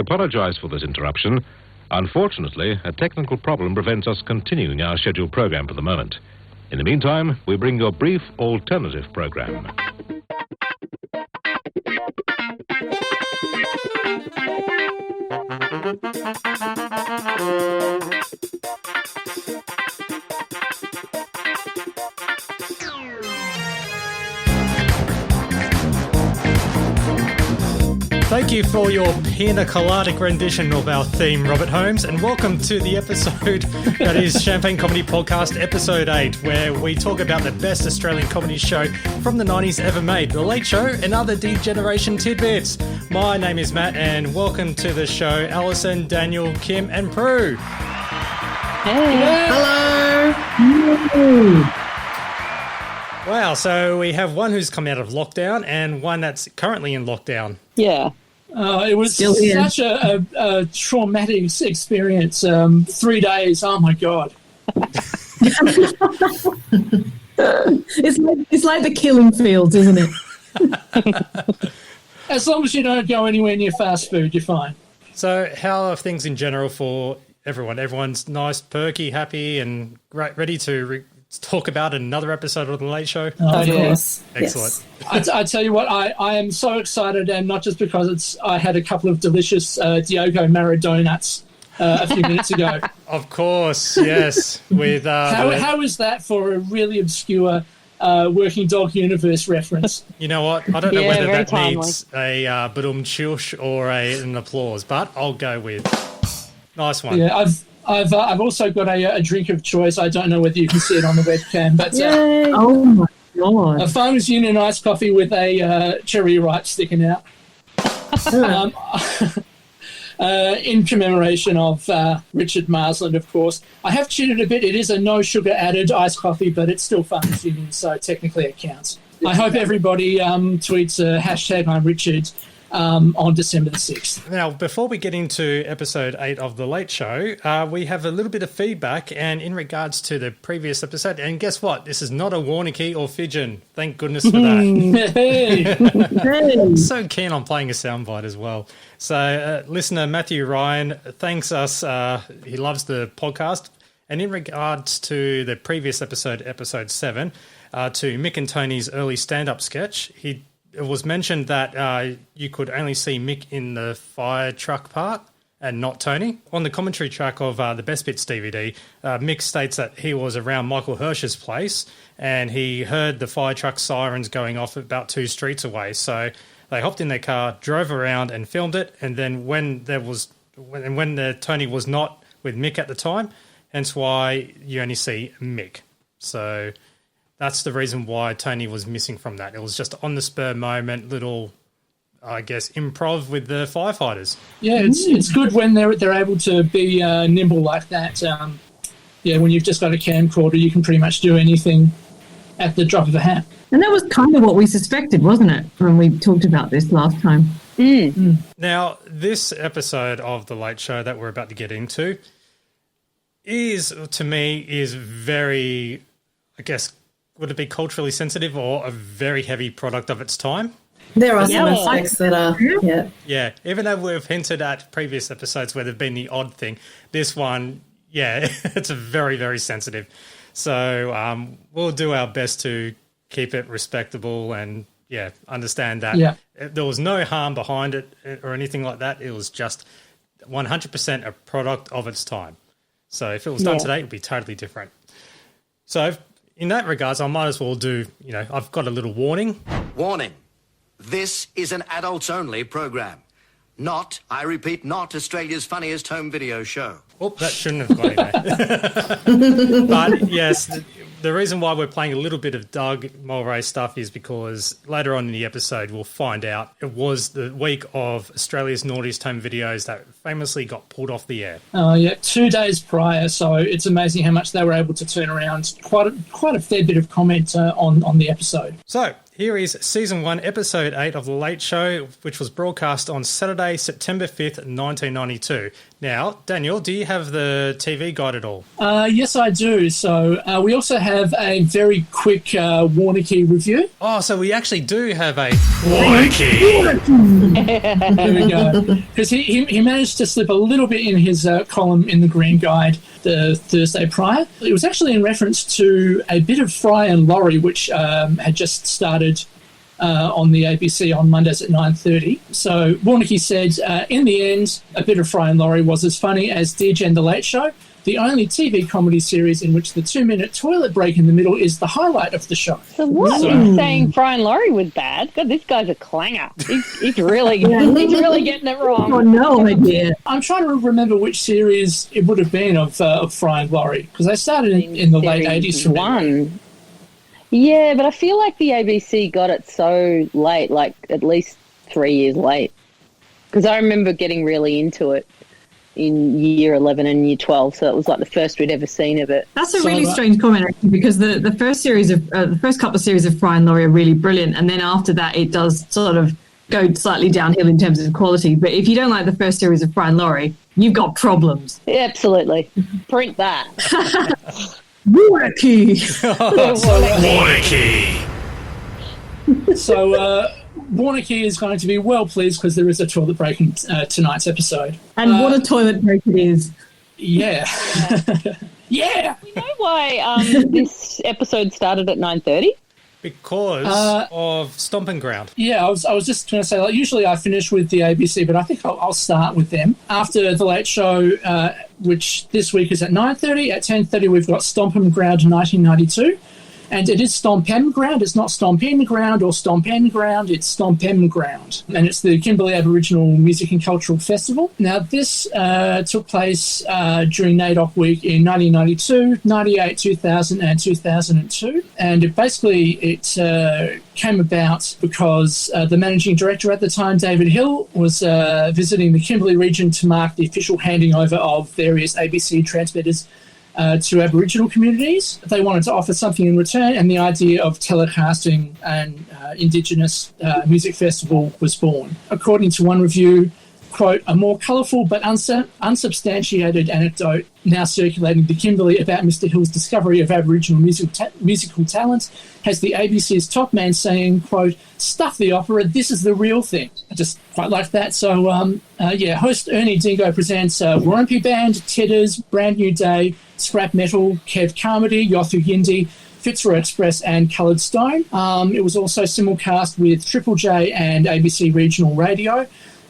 apologise for this interruption. Unfortunately, a technical problem prevents us continuing our scheduled programme for the moment. In the meantime, we bring you a brief alternative programme. Thank you for your pina coladic rendition of our theme, Robert Holmes, and welcome to the episode that is Champagne Comedy Podcast, Episode 8, where we talk about the best Australian comedy show from the 90s ever made, The Late Show, and other D-Generation tidbits. My name is Matt, and welcome to the show, Alison, Daniel, Kim, and Prue. Hey. Hello. Wow, so we have one who's come out of lockdown and one that's currently in lockdown. Yeah. It was such a traumatic experience. 3 days. Oh my God. It's like the killing fields, isn't it? As long as you don't go anywhere near fast food, you're fine. So how are things in general for everyone? Everyone's nice, perky, happy, and ready to talk about another episode of The Late Show? Oh, yes. Excellent. Yes. I tell you what, I am so excited, and not just because I had a couple of delicious Diogo Maradonuts a few minutes ago. Of course, yes. With how is that for a really obscure Working Dog Universe reference? You know what? I don't know whether that timely. needs a badum-chush or an applause, but I'll go with nice one. Yeah, I've also got a drink of choice. I don't know whether you can see it on the webcam, but oh my God. a Farmers Union iced coffee with a cherry ripe sticking out. In commemoration of Richard Marsland, of course. I have cheated a bit. It is a no sugar added iced coffee, but it's still Farmers Union, so technically it counts. I hope everybody tweets hashtag I'm Richard on December the 6th. Now, before we get into episode 8 of The Late Show, we have a little bit of feedback, and in regards to the previous episode, and guess what? This is not a Warnicky or Fidgen. Thank goodness for that. Hey. So keen on playing a soundbite as well. So, listener Matthew Ryan thanks us. He loves the podcast. And in regards to the previous episode, episode 7, to Mick and Tony's early stand-up sketch, it was mentioned that you could only see Mick in the fire truck part and not Tony. On the commentary track of the Best Bits DVD, Mick states that he was around Michael Hirsch's place and he heard the fire truck sirens going off about 2 streets away. So they hopped in their car, drove around and filmed it. And then when Tony was not with Mick at the time, hence why you only see Mick. So that's the reason why Tony was missing from that. It was just on the spur moment, little, I guess, improv with the firefighters. Yeah, it's good when they're able to be nimble like that. When you've just got a camcorder, you can pretty much do anything at the drop of a hat. And that was kind of what we suspected, wasn't it, when we talked about this last time? Now, this episode of The Late Show that we're about to get into is very, I guess, would it be culturally sensitive or a very heavy product of its time? There are some aspects that are, Yeah, even though we've hinted at previous episodes where there've been the odd thing, this one, it's a very, very sensitive. So we'll do our best to keep it respectable and, understand that there was no harm behind it or anything like that. It was just 100% a product of its time. So if it was done today, it would be totally different. So in that regards, I might as well do, I've got a little warning. Warning. This is an adults-only program. Not, I repeat, not Australia's funniest home video show. Oh, that shouldn't have gone in there. But yes, the reason why we're playing a little bit of Doug Mulray stuff is because later on in the episode we'll find out it was the week of Australia's naughtiest home videos that famously got pulled off the air. 2 days prior, so it's amazing how much they were able to turn around quite a fair bit of comment on the episode. So Here is Season 1, Episode 8 of The Late Show, which was broadcast on Saturday, September 5th, 1992. Now, Daniel, do you have the TV guide at all? Yes, I do. So we also have a very quick Warnicky review. Oh, so we actually do have a Warnicky! There we go. Because he managed to slip a little bit in his column in the Green Guide the Thursday prior. It was actually in reference to a bit of Fry and Laurie, which had just started on the ABC on Mondays at 9:30. So Warnicky said, in the end, A Bit of Fry and Laurie was as funny as DJ and The Late Show, the only TV comedy series in which the 2-minute toilet break in the middle is the highlight of the show. So what? He's saying Fry and Laurie was bad? God, this guy's a clanger. He's really getting it wrong. Oh, no idea. I'm trying to remember which series it would have been of Fry and Laurie, because they started in the late 80s from memory. Yeah, but I feel like the ABC got it so late, like at least 3 years late. Because I remember getting really into it in year 11 and year 12, so it was like the first we'd ever seen of it. That's a really strange comment, actually, because the first couple of series of Fry and Laurie are really brilliant, and then after that it does sort of go slightly downhill in terms of quality. But if you don't like the first series of Fry and Laurie, you've got problems. Yeah, absolutely. Print that. Warnicky! So Warnicky is going to be well pleased because there is a toilet break in tonight's episode. And what a toilet break it is. Yeah. Yeah! We know why this episode started at 9:30? Because of Stomping Ground. Yeah, I was just going to say, like, usually I finish with the ABC, but I think I'll start with them. After The Late Show, which this week is at 9:30, at 10:30 we've got Stomping Ground 1992. And it is Stompem Ground. It's not Stompin Ground or Stompen Ground. It's Stompem Ground. And it's the Kimberley Aboriginal Music and Cultural Festival. Now, this took place during NAIDOC Week in 1992, 98, 2000 and 2002. And it came about because the managing director at the time, David Hill, was visiting the Kimberley region to mark the official handing over of various ABC transmitters to Aboriginal communities. They wanted to offer something in return, and the idea of telecasting an Indigenous music festival was born. According to one review, quote, a more colourful but unsubstantiated anecdote now circulating the Kimberley about Mr. Hill's discovery of Aboriginal musical talent has the ABC's top man saying, quote, stuff the opera, this is the real thing. I just quite like that. So, host Ernie Dingo presents Warumpi Band, Titters, Brand New Day, Scrap Metal, Kev Carmody, Yothu Yindi, Fitzroy Express and Coloured Stone. It was also simulcast with Triple J and ABC Regional Radio.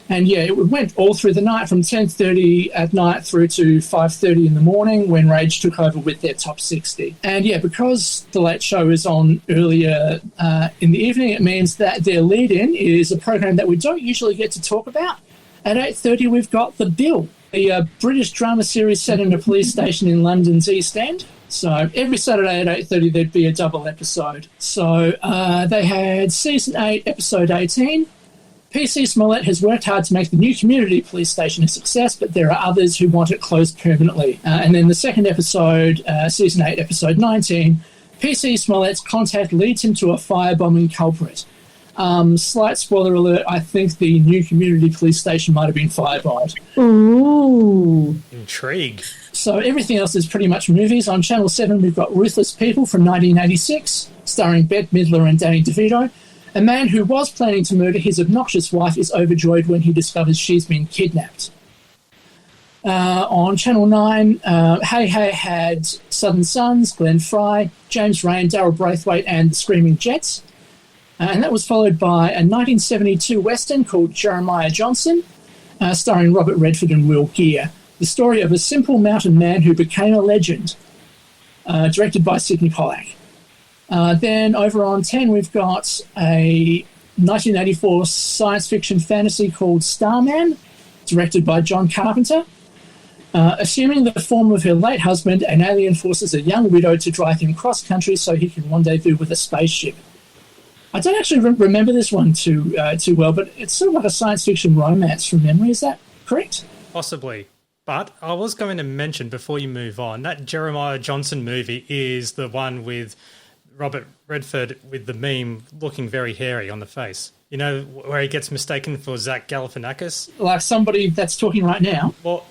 And, yeah, it went all through the night from 10:30 at night through to 5:30 in the morning when Rage took over with their top 60. And, yeah, because The Late Show is on earlier in the evening, it means that their lead-in is a program that we don't usually get to talk about. At 8:30, we've got The Bill, the British drama series set in a police station in London's East End. So every Saturday at 8:30, there'd be a double episode. So they had Season 8, Episode 18. PC Smollett has worked hard to make the new community police station a success, but there are others who want it closed permanently. And then the second episode, Season 8, Episode 19, PC Smollett's contact leads him to a firebombing culprit. Slight spoiler alert, I think the new community police station might have been firebombed. Ooh. Intrigue. So everything else is pretty much movies. On Channel 7, we've got Ruthless People from 1986, starring Bette Midler and Danny DeVito. A man who was planning to murder his obnoxious wife is overjoyed when he discovers she's been kidnapped. On Channel 9, Hey Hey had Southern Sons, Glenn Fry, James Rain, Darryl Braithwaite and the Screaming Jets. And that was followed by a 1972 Western called Jeremiah Johnson, starring Robert Redford and Will Geer. The story of a simple mountain man who became a legend, directed by Sidney Pollack. Then over on 10, we've got a 1984 science fiction fantasy called Starman, directed by John Carpenter. Assuming the form of her late husband, an alien forces a young widow to drive him cross-country so he can rendezvous with a spaceship. I don't actually remember this one too well, but it's sort of like a science fiction romance from memory. Is that correct? Possibly. But I was going to mention before you move on, that Jeremiah Johnson movie is the one with Robert Redford with the meme looking very hairy on the face. You know, where he gets mistaken for Zach Galifianakis? Like somebody that's talking right now. Well,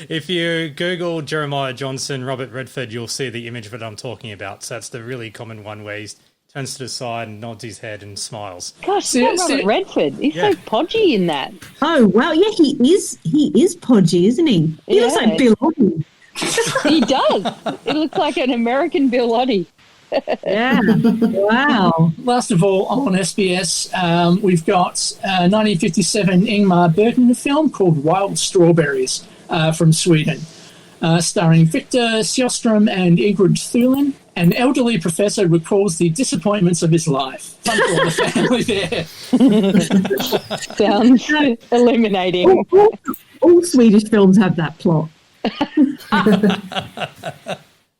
if you Google Jeremiah Johnson, Robert Redford, you'll see the image that I'm talking about. So that's the really common one where he turns to the side and nods his head and smiles. Gosh, Robert Redford. He's so podgy in that. Oh, well, yeah, he is podgy, isn't he? He looks like Bill Oddie. He does. It looks like an American Bill Oddie. Yeah. Wow. Last of all, on SBS, we've got 1957 Ingmar Bergman film called Wild Strawberries from Sweden, starring Victor Sjöström and Ingrid Thulin. An elderly professor recalls the disappointments of his life. Fun for all the family there. Sounds illuminating. All Swedish films have that plot.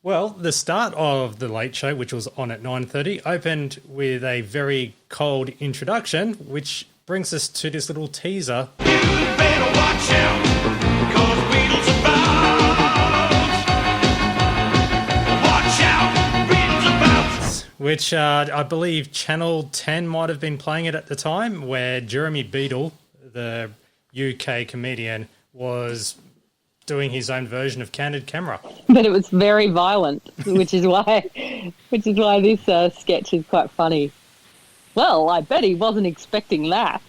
Well, the start of The Late Show, which was on at 9:30, opened with a very cold introduction, which brings us to this little teaser. You better watch out, because Beatles about. Watch out, Beatles about. Which I believe Channel 10 might have been playing it at the time, where Jeremy Beadle, the UK comedian, was doing his own version of Candid Camera. But it was very violent, which is why this sketch is quite funny. Well, I bet he wasn't expecting that.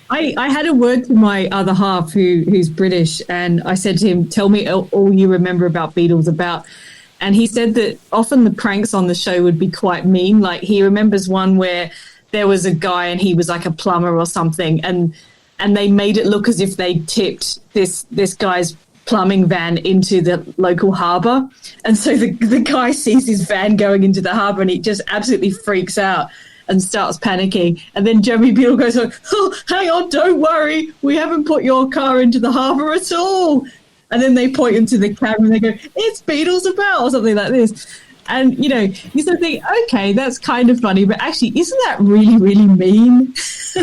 I had a word to my other half who's British, and I said to him, tell me all you remember about Beatles about. And he said that often the pranks on the show would be quite mean. Like he remembers one where there was a guy and he was like a plumber or something, and they made it look as if they tipped this guy's plumbing van into the local harbour. And so the guy sees his van going into the harbour and he just absolutely freaks out and starts panicking. And then Jeremy Beadle goes, oh, hang on, don't worry. We haven't put your car into the harbour at all. And then they point into the camera and they go, it's Beatles about, or something like this. And, you know, you sort of think, okay, that's kind of funny, but actually, isn't that really, really mean?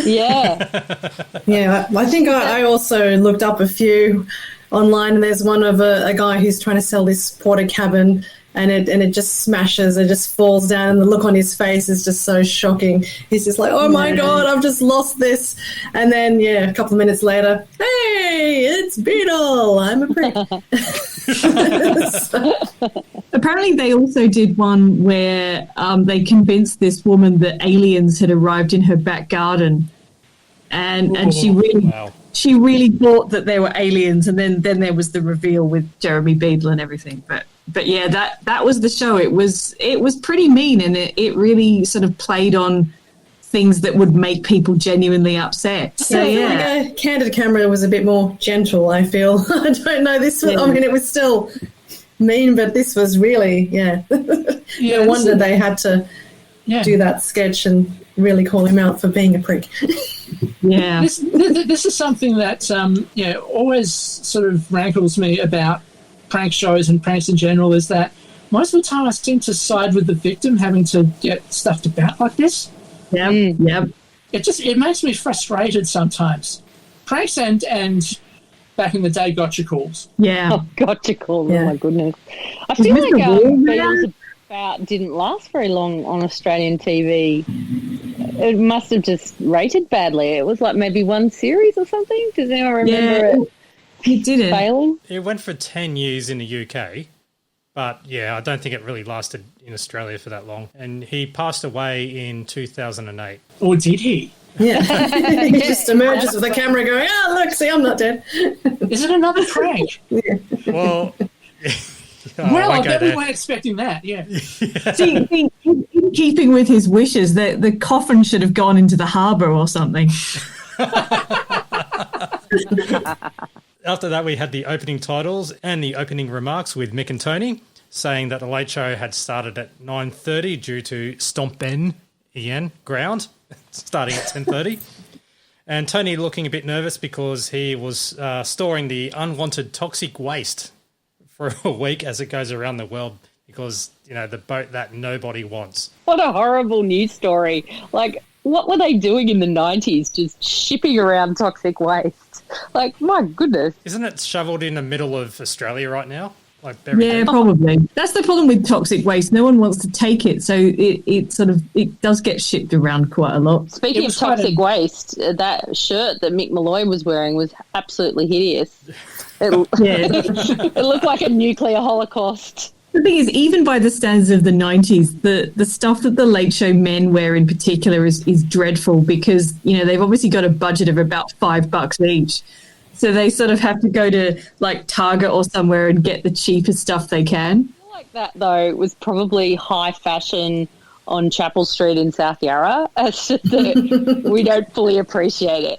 Yeah. Yeah, I think I also looked up a few online, and there's one of a guy who's trying to sell this porta cabin, and it just smashes, it just falls down, and the look on his face is just so shocking. He's just like, oh my God, I've just lost this. And then, a couple of minutes later, hey, it's Beetle, I'm a prick. Apparently they also did one where they convinced this woman that aliens had arrived in her back garden, and she really thought that they were aliens, and then there was the reveal with Jeremy Beadle and everything. But yeah, that was the show. It was pretty mean, and it really sort of played on things that would make people genuinely upset. So yeah, like Candid Camera was a bit more gentle, I feel. I don't know, this was, I mean, it was still mean, but this was really, no wonder they had to do that sketch and really call him out for being a prick. Yeah. This is something that always sort of rankles me about prank shows and pranks in general, is that most of the time I seem to side with the victim having to get stuffed about like this. Yep. It makes me frustrated sometimes. Pranks and back in the day, gotcha calls. Yeah. Oh, gotcha calls. Yeah. Oh, my goodness. I feel like Beatles About didn't last very long on Australian TV. It must have just rated badly. It was like maybe one series or something. Does anyone remember it? It didn't. Failing? It went for 10 years in the UK, but I don't think it really lasted in Australia for that long. And he passed away in 2008. Or did he? Yeah. He just emerges with the camera going, look, see, I'm not dead. Is it another prank? Yeah. Well... I bet we weren't expecting that, See, in keeping with his wishes, the coffin should have gone into the harbour or something. After that, we had the opening titles and the opening remarks with Mick and Tony, saying that The Late Show had started at 9:30 due to Starman ground, starting at 10:30. And Tony looking a bit nervous because he was storing the unwanted toxic waste for a week as it goes around the world, because, the boat that nobody wants. What a horrible news story. Like, what were they doing in the 90s, just shipping around toxic waste? Like, my goodness. Isn't it shoveled in the middle of Australia right now? Like buried Yeah, dead. probably. That's the problem with toxic waste. No one wants to take it, so it does get shipped around quite a lot. Speaking of toxic waste, that shirt that Mick Malloy was wearing was absolutely hideous. It looked like a nuclear holocaust. The thing is, even by the standards of the 90s, the stuff that the Late Show men wear in particular is dreadful because, they've obviously got a budget of about $5 each. So they sort of have to go to like Target or somewhere and get the cheapest stuff they can. I feel like that, though, was probably high fashion on Chapel Street in South Yarra. It's just that we don't fully appreciate it.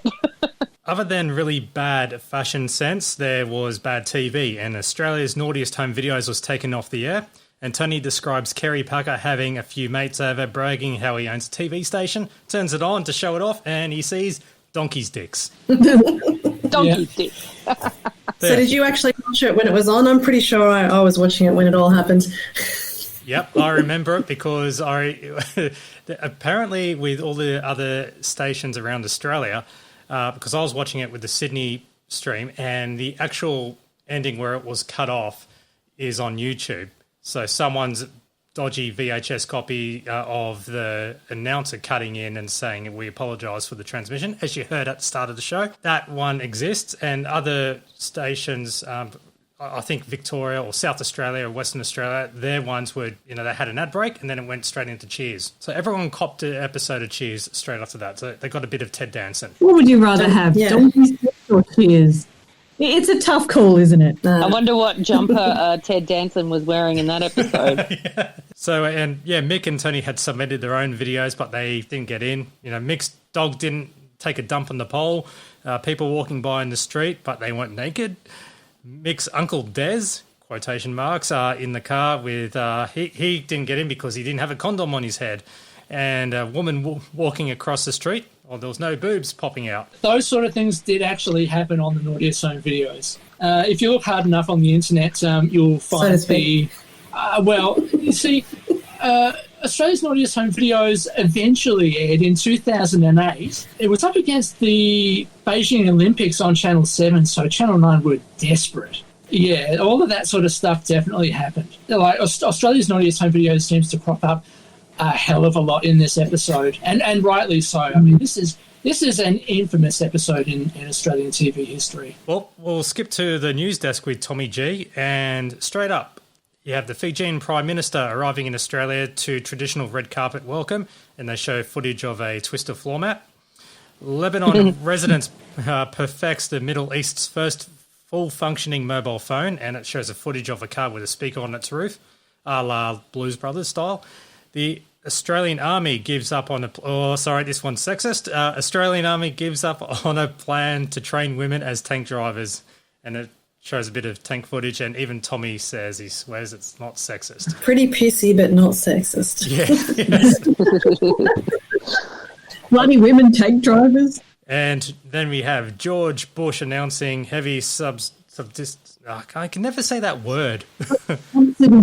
Other than really bad fashion sense, there was bad TV, and Australia's Naughtiest Home Videos was taken off the air. And Tony describes Kerry Packer having a few mates over, bragging how he owns a TV station, turns it on to show it off, and he sees donkey's dicks. Donkey's dicks. So did you actually watch it when it was on? I'm pretty sure I was watching it when it all happened. Yep, I remember it because apparently with all the other stations around Australia, because I was watching it with the Sydney stream, and the actual ending where it was cut off is on YouTube. So someone's dodgy VHS copy of the announcer cutting in and saying, "We apologise for the transmission," as you heard at the start of the show. That one exists, and other stations, I think Victoria or South Australia or Western Australia, their ones were, they had an ad break and then it went straight into Cheers. So everyone copped an episode of Cheers straight after that. So they got a bit of Ted Danson. What would you rather have, Donkey's Dicks or Cheers? It's a tough call, isn't it? I wonder what jumper Ted Danson was wearing in that episode. Yeah. So, Mick and Tony had submitted their own videos, but they didn't get in. Mick's dog didn't take a dump on the pole. People walking by in the street, but they weren't naked. Mick's uncle Des, quotation marks, in the car with, he didn't get in because he didn't have a condom on his head. And a woman walking across the street, there was no boobs popping out. Those sort of things did actually happen on the Naughtiest Home Videos. If you look hard enough on the internet, you'll find Australia's Naughtiest Home Videos eventually aired in 2008. It was up against the Beijing Olympics on Channel 7, so Channel 9 were desperate. Yeah, all of that sort of stuff definitely happened. Like Australia's Naughtiest Home Videos seems to crop up a hell of a lot in this episode, and rightly so. I mean, this is an infamous episode in Australian TV history. Well, we'll skip to the news desk with Tommy G, and straight up, you have the Fijian Prime Minister arriving in Australia to traditional red carpet welcome, and they show footage of a twister floor mat. Lebanon residents perfects the Middle East's first full-functioning mobile phone, and it shows a footage of a car with a speaker on its roof, a la Blues Brothers style. The Australian Army gives up on this one's sexist. Australian Army gives up on a plan to train women as tank drivers, and it shows a bit of tank footage, and even Tommy says he swears it's not sexist. Pretty pissy, but not sexist. Yeah. Bloody women tank drivers. And then we have George Bush announcing heavy I can never say that word.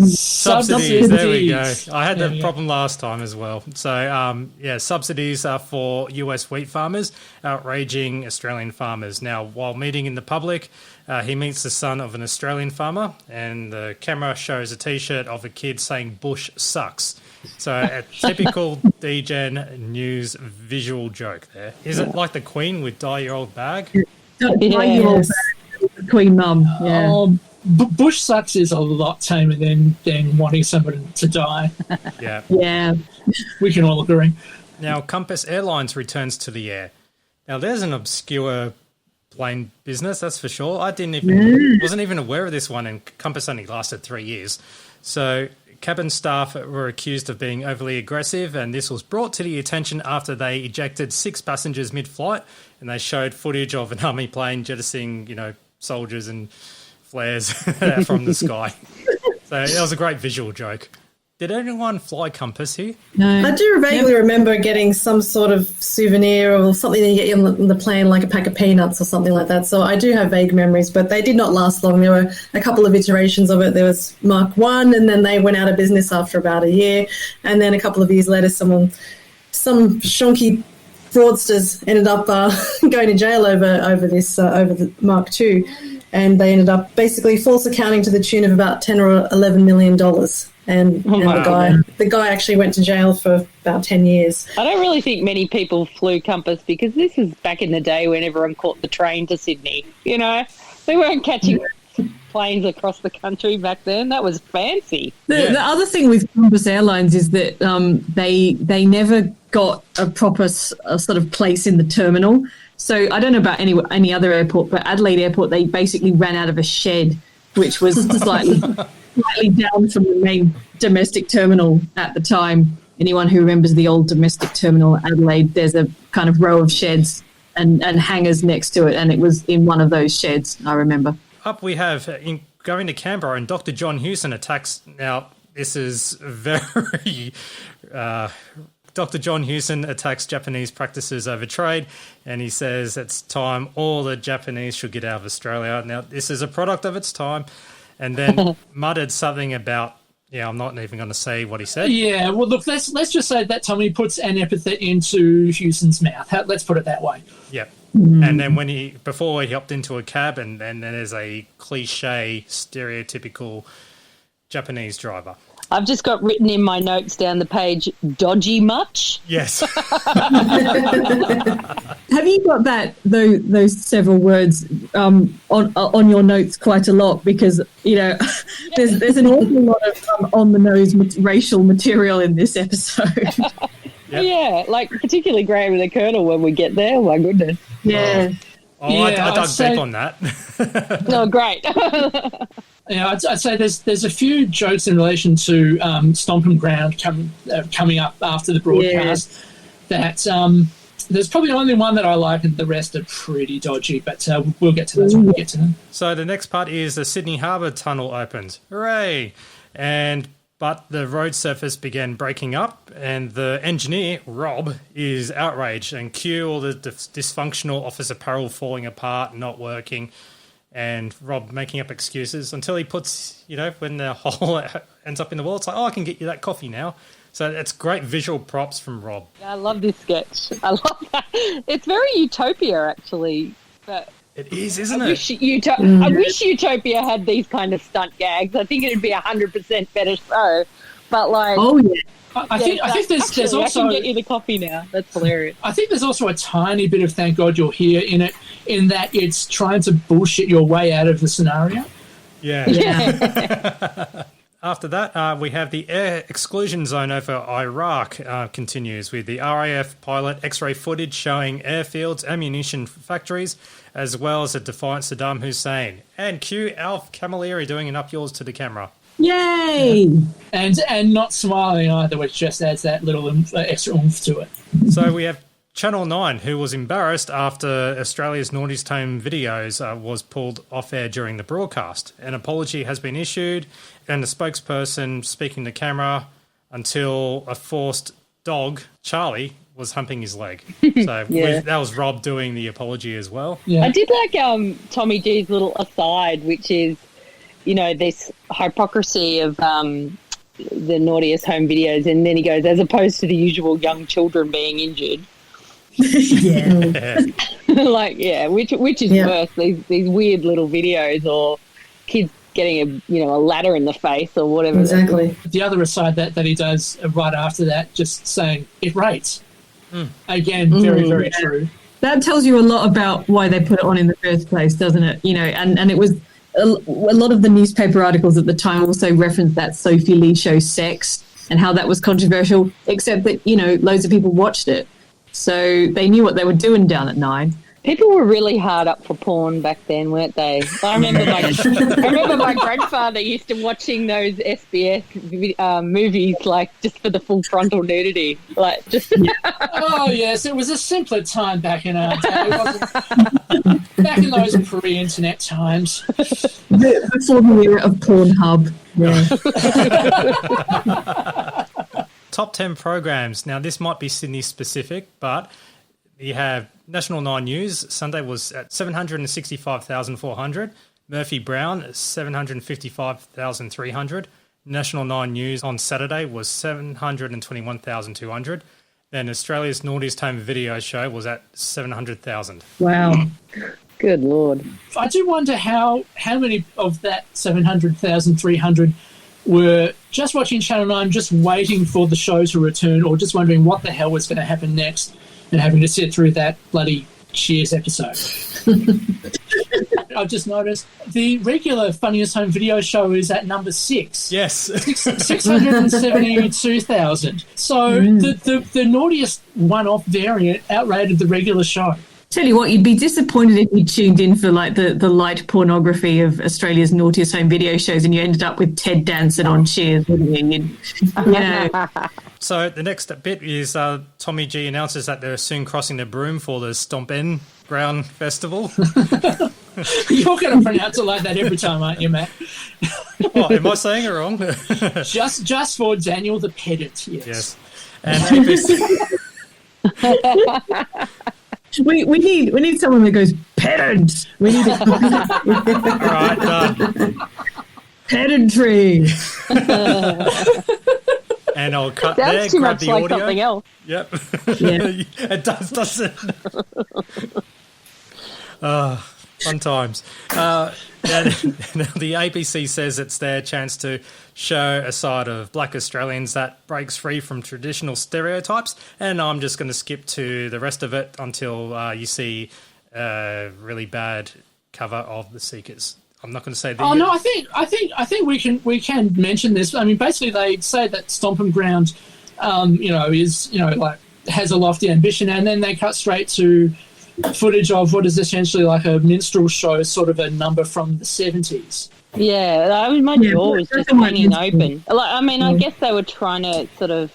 Subsidies. There we go. I had that problem last time as well. So, subsidies are for US wheat farmers, outraging Australian farmers. Now, while meeting in the public, he meets the son of an Australian farmer, and the camera shows a T-shirt of a kid saying "Bush sucks." So, a typical DGen news visual joke there. Is it like the Queen with "Dye Your Old Bag"? Yes. Queen Mum, yeah. Bush sucks is a lot tamer than wanting somebody to die. Yeah. Yeah. We can all agree. Now, Compass Airlines returns to the air. Now, there's an obscure plane business, that's for sure. I wasn't even aware of this one, and Compass only lasted 3 years. So, cabin staff were accused of being overly aggressive, and this was brought to the attention after they ejected 6 passengers mid-flight, and they showed footage of an army plane jettisoning, soldiers and flares from the sky. So it was a great visual joke. Did anyone fly Compass here? No. I do vaguely remember getting some sort of souvenir or something that you get on the plane, like a pack of peanuts or something like that. So I do have vague memories, but they did not last long. There were a couple of iterations of it. There was Mark 1, and then they went out of business after about a year. And then a couple of years later, some shonky fraudsters ended up going to jail over the Mark II. and they ended up basically false accounting to the tune of about $10 or $11 million. And the guy actually went to jail for about 10 years. I don't really think many people flew Compass because this was back in the day when everyone caught the train to Sydney. You know, they weren't catching planes across the country back then. That was fancy. The other thing with Compass Airlines is that they never got a proper sort of place in the terminal. So I don't know about any other airport, but Adelaide Airport, they basically ran out of a shed, which was slightly down from the main domestic terminal at the time. Anyone who remembers the old domestic terminal at Adelaide, there's a kind of row of sheds and hangars next to it, and it was in one of those sheds, I remember. Up we have going to Canberra, and Dr. John Hewson attacks. Now, this is very... Dr. John Hewson attacks Japanese practices over trade, and he says it's time all the Japanese should get out of Australia. Now, this is a product of its time, and then muttered something about, I'm not even going to say what he said. Yeah, well, look, let's just say that Tommy puts an epithet into Hewson's mouth. Let's put it that way. Yep. And then before he hopped into a cab, and then there's a cliche, stereotypical Japanese driver. I've just got written in my notes down the page, dodgy much? Yes. Have you got those several words on your notes quite a lot? Because, there's an awful lot of on-the-nose racial material in this episode. Yep. Yeah, like particularly Graham and the Colonel when we get there. Oh, my goodness. Yeah. I dug deep on that. Oh, great. Yeah, I'd say there's a few jokes in relation to Stomping Ground coming up after the broadcast that there's probably only one that I like and the rest are pretty dodgy, but we'll get to those when we get to them. So the next part is the Sydney Harbour tunnel opens. Hooray! But the road surface began breaking up, and the engineer, Rob, is outraged, and cue all the dysfunctional office apparel falling apart, not working, and Rob making up excuses until he puts, when the hole ends up in the wall, it's like, I can get you that coffee now. So it's great visual props from Rob. I love this sketch. I love that. It's very Utopia, actually. But it is, isn't I it? I wish Utopia had these kind of stunt gags. I think it'd be 100% better show. But I think there's also. I can get you the coffee now. That's hilarious. I think there's also a tiny bit of "Thank God You're Here" in it, in that it's trying to bullshit your way out of the scenario. Yeah. After that, we have the air exclusion zone over Iraq continues with the RAF pilot X-ray footage showing airfields, ammunition factories, as well as a defiant Saddam Hussein. And cue Alf Camilleri doing an up yours to the camera. Yay! And not smiling either, which just adds that little extra oomph to it. So we have Channel 9, who was embarrassed after Australia's Naughtiest Home videos was pulled off air during the broadcast. An apology has been issued, and the spokesperson speaking to camera until a forced dog, Charlie, was humping his leg. So that was Rob doing the apology as well. Yeah. I did like Tommy G's little aside, which is, this hypocrisy of the Naughtiest Home videos, and then he goes, as opposed to the usual young children being injured. Yeah. Which is worse, these weird little videos or kids getting a ladder in the face or whatever. Exactly. The other aside that he does right after that, just saying it rates. Again, very, very true. That tells you a lot about why they put it on in the first place, doesn't it? And it was a lot of the newspaper articles at the time also referenced that Sophie Lee show Sex and how that was controversial, except that, loads of people watched it. So they knew what they were doing down at 9. People were really hard up for porn back then, weren't they? I remember my grandfather used to watching those SBS movies, just for the full frontal nudity. Oh, yes, it was a simpler time back in our day, wasn't it? Back in those pre-internet times. Before the era of Pornhub. Yeah. Top 10 programs. Now, this might be Sydney specific, but you have National 9 News. Sunday was at 765,400. Murphy Brown, 755,300. National 9 News on Saturday was 721,200. Then Australia's Naughtiest Home Video Show was at 700,000. Wow. Good Lord. I do wonder how many of that 700,300 were just watching Channel 9, just waiting for the show to return, or just wondering what the hell was going to happen next and having to sit through that bloody Cheers episode. I've just noticed the regular Funniest Home Video show is at number 6. Yes. 672,000. So the naughtiest one-off variant outrated the regular show. Tell you what, you'd be disappointed if you tuned in for like the light pornography of Australia's naughtiest home video shows and you ended up with Ted Danson on Cheers, wouldn't you? So the next bit is Tommy G announces that they're soon crossing the Broom for the Starman Ground Festival. You're going to pronounce it like that every time, aren't you, Matt? Oh, am I saying it wrong? just for Daniel the pedant, yes. And ABC... We need someone that goes pedant. We need All right, done. Pedantry. And I'll cut Sounds there, too grab much the like audio. something else. Yep. Yeah. It does, doesn't it? Fun times. Now the ABC says it's their chance to show a side of Black Australians that breaks free from traditional stereotypes, and I'm just going to skip to the rest of it until you see a really bad cover of The Seekers. I'm not going to say the. Oh no, I think we can mention this. I mean, basically they say that Stompin' Ground, is like has a lofty ambition, and then they cut straight to footage of what is essentially like a minstrel show, sort of a number from the 70s. Yeah, I mean, my jaw was just hanging open. Like, I mean, I guess they were trying to sort of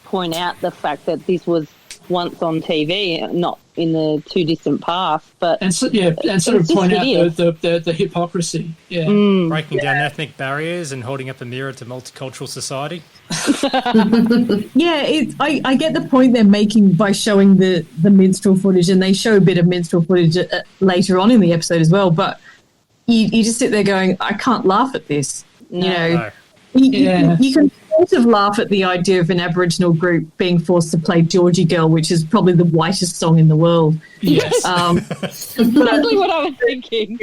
point out the fact that this was once on TV, not in the too distant past. But and sort of point out the hypocrisy. Yeah, breaking down ethnic barriers and holding up a mirror to multicultural society. Yeah, I get the point they're making by showing the minstrel footage, and they show a bit of minstrel footage later on in the episode as well. But you just sit there going, I can't laugh at this. No. You can sort of laugh at the idea of an Aboriginal group being forced to play Georgie Girl, which is probably the whitest song in the world. Yes, exactly what I was thinking.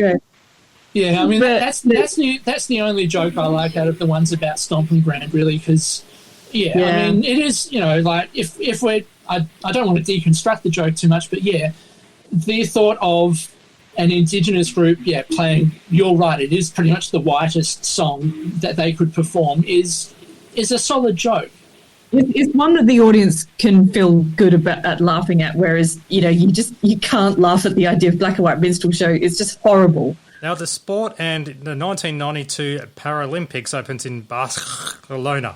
Yeah, I mean that's the only joke I like out of the ones about Stompin' Ground, really, because I mean it is like if we're I don't want to deconstruct the joke too much, but the thought of an Indigenous group playing, you're right, it is pretty much the whitest song that they could perform is a solid joke. It's one that the audience can feel good at laughing at, whereas you can't laugh at the idea of black and white minstrel show. It's just horrible. Now, the sport and the 1992 Paralympics opens in Barcelona.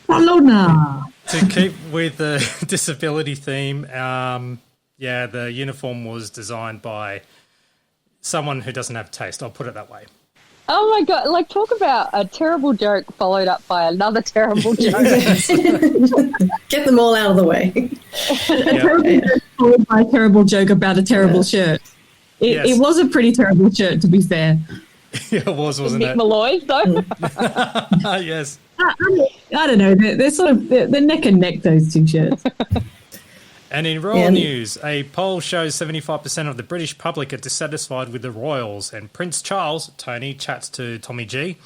Barcelona. To keep with the disability theme, the uniform was designed by someone who doesn't have taste. I'll put it that way. Oh my God, like talk about a terrible joke followed up by another terrible joke. Get them all out of the way. Followed by a terrible joke about a terrible shirt. It was a pretty terrible shirt, to be fair. It was, wasn't Mick it? Malloy's, though. Yes. I don't know. They're sort of they're neck and neck, those two shirts. And in royal news, a poll shows 75% of the British public are dissatisfied with the royals. And Prince Charles, Tony, chats to Tommy G,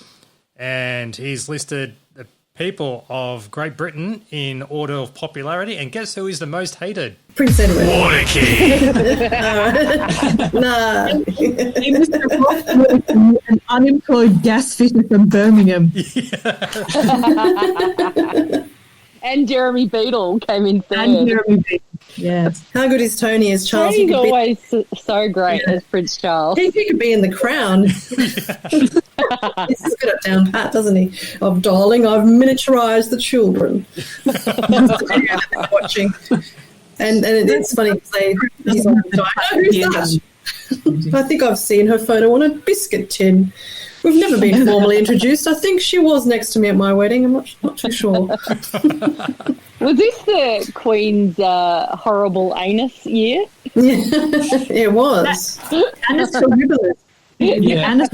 and he's listed the people of Great Britain in order of popularity. And guess who is the most hated? Prince Edward. Waterkey. Nah. Mr. Ross, an unemployed gas fitter from Birmingham. And Jeremy Beadle came in third. And Jeremy Beadle. Yes. How good is Tony as Charles? Tony's always so great as Prince Charles. He could be in The Crown. He's got it down pat, doesn't he? Of darling, I've miniaturised the children. Watching. And it's funny because he's on the who's that? I think I've seen her photo on a biscuit tin. We've never been formally introduced. I think she was next to me at my wedding. I'm not too sure. Was this the Queen's horrible anus year? It was. Anus horribilis. Yeah.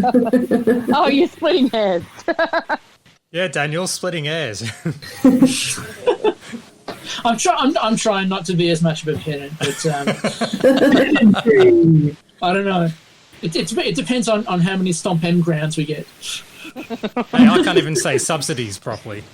Oh, you're splitting hairs. Yeah, Daniel, splitting hairs. I'm trying not to be as much of a pedant, but I don't know. It depends on how many Stomp M grounds we get. Hey, I can't even say subsidies properly.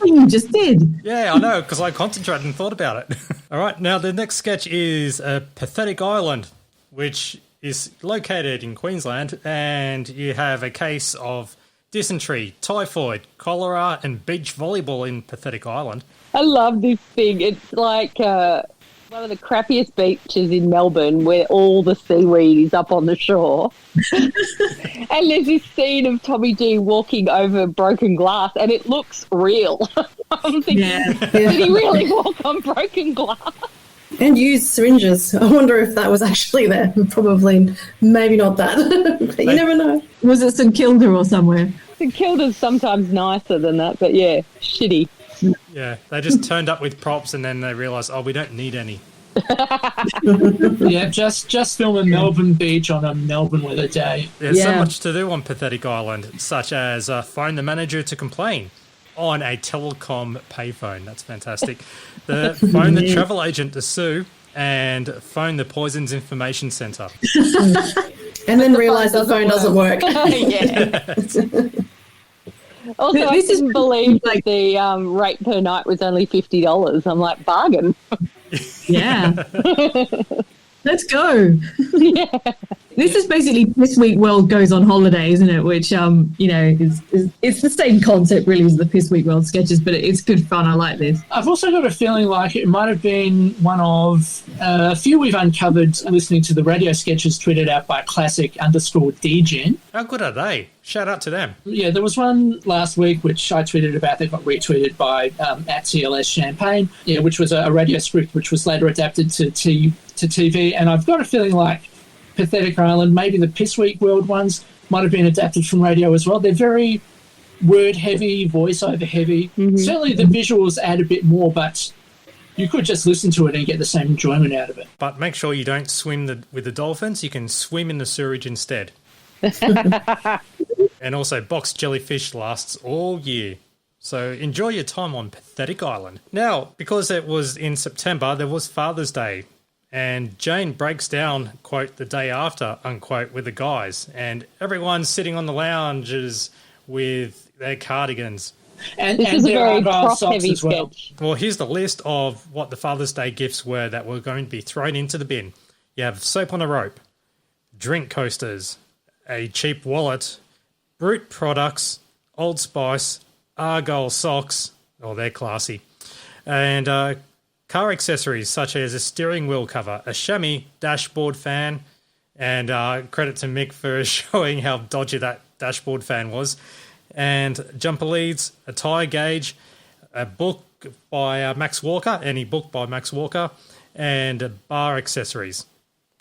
You just did. Yeah, I know, because I concentrated and thought about it. All right, now the next sketch is a pathetic island, which is located in Queensland, and you have a case of dysentery, typhoid, cholera, and beach volleyball in Pathetic Island. I love this thing. It's like one of the crappiest beaches in Melbourne where all the seaweed is up on the shore. And there's this scene of Tommy G walking over broken glass and it looks real. I'm thinking, did he really walk on broken glass? And use syringes. I wonder if that was actually there. Probably, maybe not that. But you never know. Was it St Kilda or somewhere? St Kilda's sometimes nicer than that, but yeah, shitty. Yeah, they just turned up with props and then they realised, we don't need any. Yeah, just film a Melbourne beach on a Melbourne weather day. There's so much to do on Pathetic Island, such as phone the manager to complain on a telecom payphone. That's fantastic. Phone the travel agent to sue and phone the Poisons Information Centre. And then realise the phone doesn't work. Also, I didn't believe that the rate per night was only $50. I'm like, bargain. Yeah. Let's go. Yeah. This is basically Piss Week World Goes on Holiday, isn't it? Which, is it's the same concept really as the Piss Week World sketches, but it's good fun. I like this. I've also got a feeling like it might have been one of a few we've uncovered listening to the radio sketches tweeted out by classic_dgen. How good are they? Shout out to them. Yeah, there was one last week which I tweeted about that got retweeted by @CLS Champagne, which was a radio script which was later adapted to TV. And I've got a feeling like Pathetic Island, maybe the Piss Week World ones might have been adapted from radio as well. They're very word-heavy, voice-over-heavy. Mm-hmm. Certainly the visuals add a bit more, but you could just listen to it and get the same enjoyment out of it. But make sure you don't swim with the dolphins. You can swim in the sewerage instead. And also, box jellyfish lasts all year. So enjoy your time on Pathetic Island. Now, because it was in September, there was Father's Day. And Jane breaks down, quote, the day after, unquote, with the guys. And everyone's sitting on the lounges with their cardigans. And this is a very prop-heavy sketch. Well, here's the list of what the Father's Day gifts were that were going to be thrown into the bin. You have soap on a rope, drink coasters, a cheap wallet, Brute products, Old Spice, Argyle socks, they're classy, and car accessories such as a steering wheel cover, a chamois dashboard fan, and credit to Mick for showing how dodgy that dashboard fan was, and jumper leads, a tyre gauge, a book by Max Walker, any book by Max Walker, and bar accessories.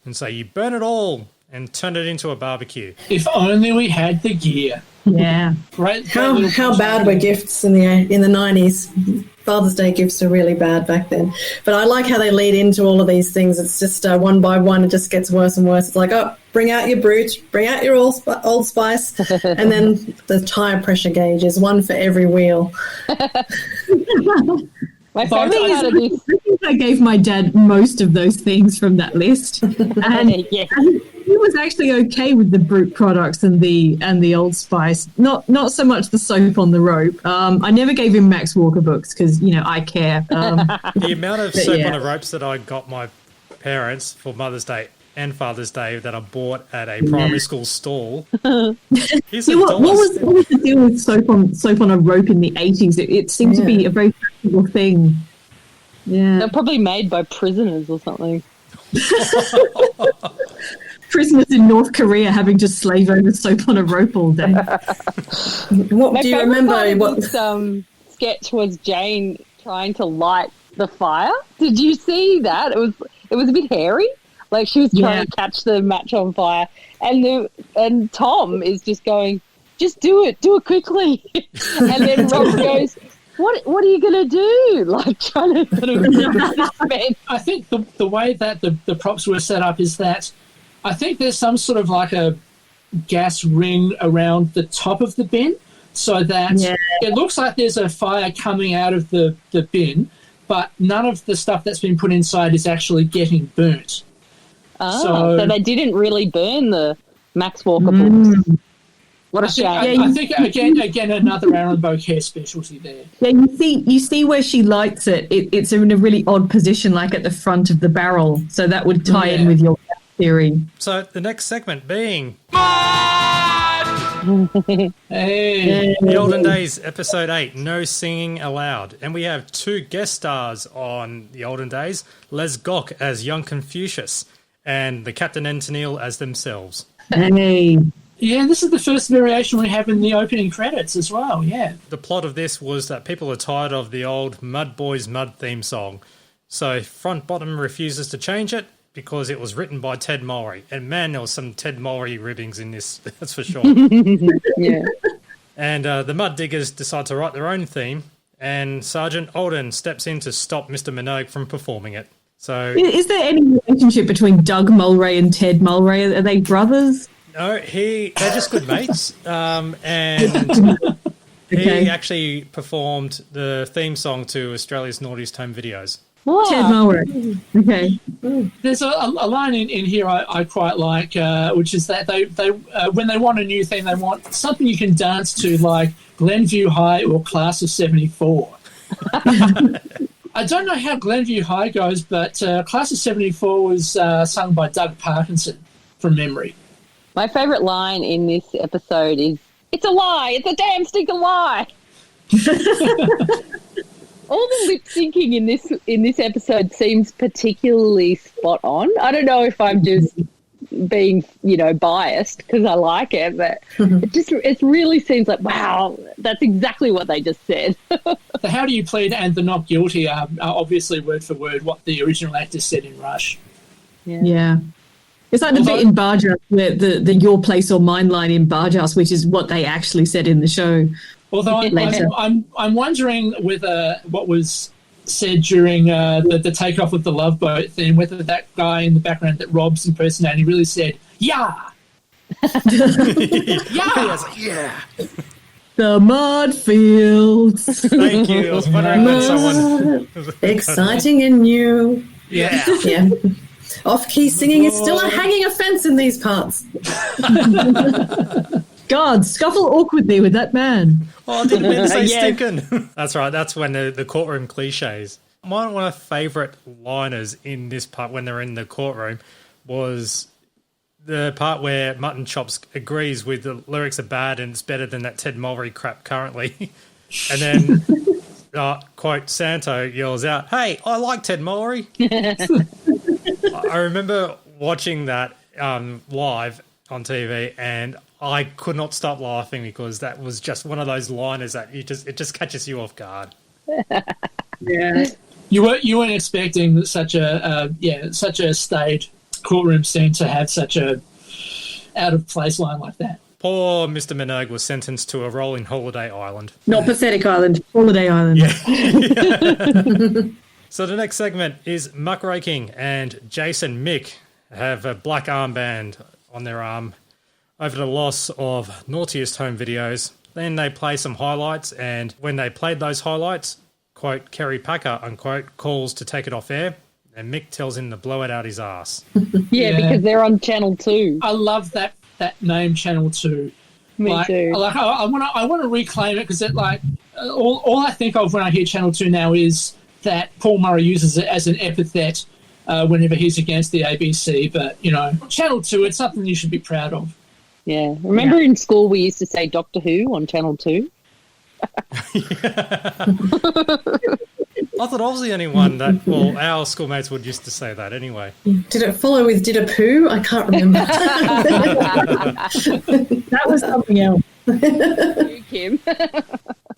And so you burn it all and turn it into a barbecue. If only we had the gear. Yeah. Right. How bad were gifts in the 90s? Father's Day gifts are really bad back then. But I like how they lead into all of these things. It's just one by one, it just gets worse and worse. It's like, bring out your Brute, bring out your Old Spice, and then the tyre pressure gauge is one for every wheel. My family had I think I gave my dad most of those things from that list, and he was actually okay with the Brute products and the Old Spice. Not so much the soap on the rope. I never gave him Max Walker books because I care. The amount of soap on the ropes that I got my parents for Mother's Day and Father's Day that I bought at a primary school stall. What was the deal with soap on a rope in the 80s? It seemed to be a very practical thing. Yeah, they're probably made by prisoners or something. Prisoners in North Korea having to slave over soap on a rope all day. What do you remember? What Sketch was Jane trying to light the fire. Did you see that? It was a bit hairy. Like she was trying to catch the match on fire, and Tom is just going, just do it quickly. And then Rob goes, what are you going to do? Like trying to sort of I think the way that the props were set up is that I think there's some sort of like a gas ring around the top of the bin so that it looks like there's a fire coming out of the bin, but none of the stuff that's been put inside is actually getting burnt. So they didn't really burn the Max Walker books. What a shame. I think again another Aaron Bocare specialty there. Yeah, you see where she lights it. It's in a really odd position, like at the front of the barrel. So that would tie in with your theory. So the next segment being Hey. The Olden Days, Episode 8, No Singing Allowed. And we have 2 guest stars on The Olden Days, Les Gock as young Confucius and the Captain and Tennille as themselves. Hey. Yeah, this is the first variation we have in the opening credits as well, yeah. The plot of this was that people are tired of the old Mud Boys Mud theme song. So Front Bottom refuses to change it because it was written by Ted Mulry. And man, there was some Ted Mulry ribbings in this, that's for sure. Yeah. And the Mud Diggers decide to write their own theme, and Sergeant Alden steps in to stop Mr. Minogue from performing it. So, is there any relationship between Doug Mulray and Ted Mulray? Are they brothers? No, they're just good mates. And he actually performed the theme song to Australia's Naughtiest Home Videos. Wow. Ted Mulray. Okay. There's a line in here I quite like, which is that they when they want a new thing, they want something you can dance to, like Glenview High or Class of 74. I don't know how Glenview High goes, but Class of 74 was sung by Doug Parkinson from memory. My favourite line in this episode is, "It's a lie! It's a damn stinking lie!" All the lip syncing in this episode seems particularly spot on. I don't know if I'm just being, biased because I like it, but it really seems like, wow, that's exactly what they just said. The "how do you plead" and the "not guilty" are obviously word for word what the original actors said in Rush. Yeah. It's like the bit in Bargehouse, the "your place or mine" line in Bargehouse, which is what they actually said in the show. Although I'm wondering whether what was said during the takeoff of the Love Boat thing, whether that guy in the background that Rob's impersonating really said, "Yeah." Yeah. The mud fields. Thank you. I was wondering when someone... Exciting and new. Yeah. Yeah. Off-key singing is still a hanging offence in these parts. God, scuffle awkwardly with that man. Oh, I didn't mean to say stinking. That's right. That's when the courtroom cliches. One of my favourite liners in this part when they're in the courtroom was the part where Mutton Chops agrees with the lyrics are bad and it's better than that Ted Mulry crap currently. And then, quote, Santo yells out, "Hey, I like Ted Mulry." I remember watching that live on TV and I could not stop laughing because that was just one of those liners that it just catches you off guard. Yeah. You weren't expecting such a staid courtroom scene to have such a out of place line like that. Poor Mr. Minogue was sentenced to a role in Holiday Island. Not Pathetic Island, Holiday Island. Yeah. So the next segment is muckraking, and Jason Mick have a black armband on their arm over the loss of Naughtiest Home Videos. Then they play some highlights, and when they played those highlights, quote, Kerry Packer, unquote, calls to take it off air, and Mick tells him to blow it out his ass. Yeah, because they're on Channel 2. I love that name, Channel 2. Me too. I want to reclaim it because it all I think of when I hear Channel 2 now is that Paul Murray uses it as an epithet whenever he's against the ABC. But Channel 2, it's something you should be proud of. Yeah. Remember in school we used to say Doctor Who on Channel 2? I thought I was the only one that, well, our schoolmates would used to say that anyway. Did it follow with "did a poo"? I can't remember. That was something else. You, Kim.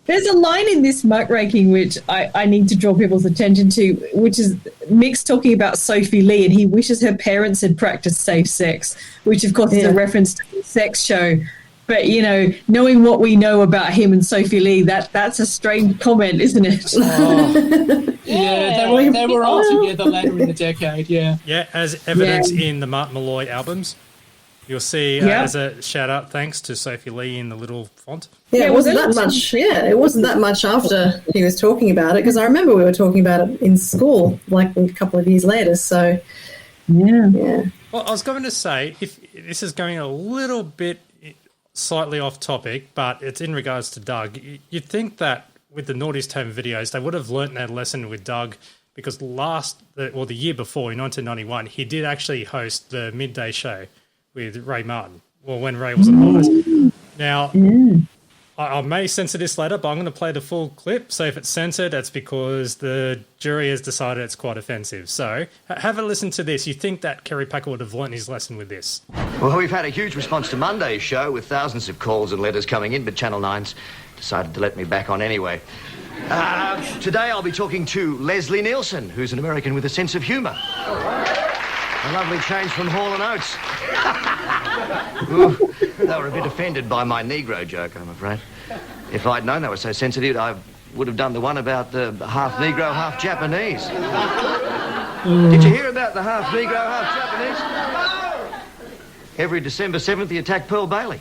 There's a line in this muckraking which I need to draw people's attention to, which is Mick's talking about Sophie Lee and he wishes her parents had practiced safe sex, which of course is a reference to the sex show. But, knowing what we know about him and Sophie Lee, that's a strange comment, isn't it? Oh. Yeah, they were all together later in the decade, yeah. Yeah, as evidence in the Martin Malloy albums. You'll see as a shout out, thanks to Sophie Lee in the little font. Yeah, it wasn't that much. Yeah, it wasn't that much after he was talking about it, because I remember we were talking about it in school, like a couple of years later. So, yeah. Well, I was going to say, if this is going a little bit slightly off topic, but it's in regards to Doug. You'd think that with the Naughtiest Home videos, they would have learnt that lesson with Doug, because the year before, in 1991, he did actually host the midday show with Ray Martin, well, when Ray was on holidays. Now, I may censor this later, but I'm going to play the full clip. So if it's censored, that's because the jury has decided it's quite offensive. So have a listen to this. You think that Kerry Packer would have learnt his lesson with this? Well, we've had a huge response to Monday's show with thousands of calls and letters coming in, but Channel 9's decided to let me back on anyway. Today I'll be talking to Leslie Nielsen, who's an American with a sense of humour. A lovely change from Hall & Oates. Ooh, they were a bit offended by my Negro joke, I'm afraid. If I'd known they were so sensitive, I would have done the one about the half Negro, half Japanese. Did you hear about the half Negro, half Japanese? Every December 7th, he attacked Pearl Bailey.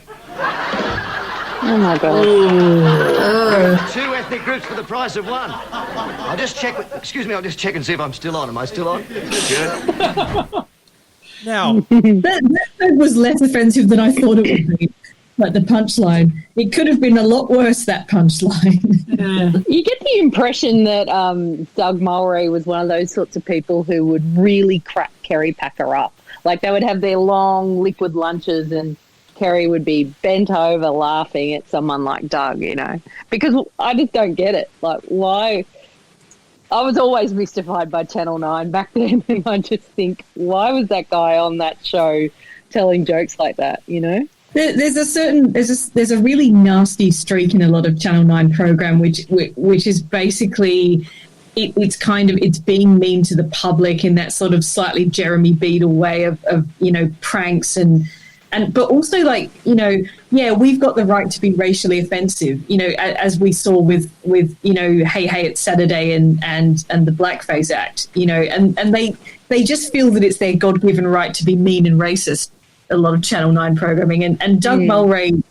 Oh, my God. Two ethnic groups for the price of one. I'll just check and see if I'm still on. Am I still on? Good. Now, that was less offensive than I thought it would be. Like the punchline, it could have been a lot worse. That punchline. You get the impression that Doug Mulray was one of those sorts of people who would really crack Kerry Packer up. Like they would have their long liquid lunches, and Kerry would be bent over laughing at someone like Doug. Because I just don't get it. Like why? I was always mystified by Channel 9 back then, and I just think, why was that guy on that show telling jokes like that, There's a really nasty streak in a lot of Channel 9 program, which is basically it's being mean to the public in that sort of slightly Jeremy Beadle way of pranks and but also we've got the right to be racially offensive, as we saw with Hey Hey It's Saturday and the Blackface Act, and they just feel that it's their God-given right to be mean and racist. A lot of Channel 9 programming, and Doug Mulray,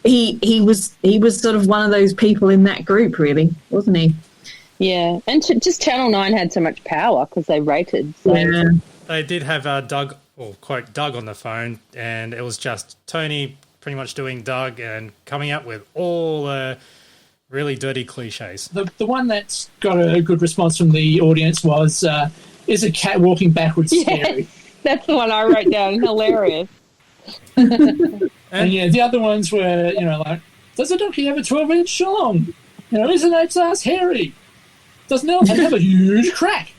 he was sort of one of those people in that group, really, wasn't he? Yeah, and just Channel 9 had so much power because they rated. So. Yeah. They did have Doug, or quote Doug, on the phone, and it was just Tony pretty much doing Doug and coming up with all really dirty cliches. The one that's got a good response from the audience was, is a cat walking backwards scary? That's the one I wrote down. Hilarious. And the other ones were, like, does a donkey have a 12-inch long? Is an ape's ass hairy? Does an elephant have a huge crack?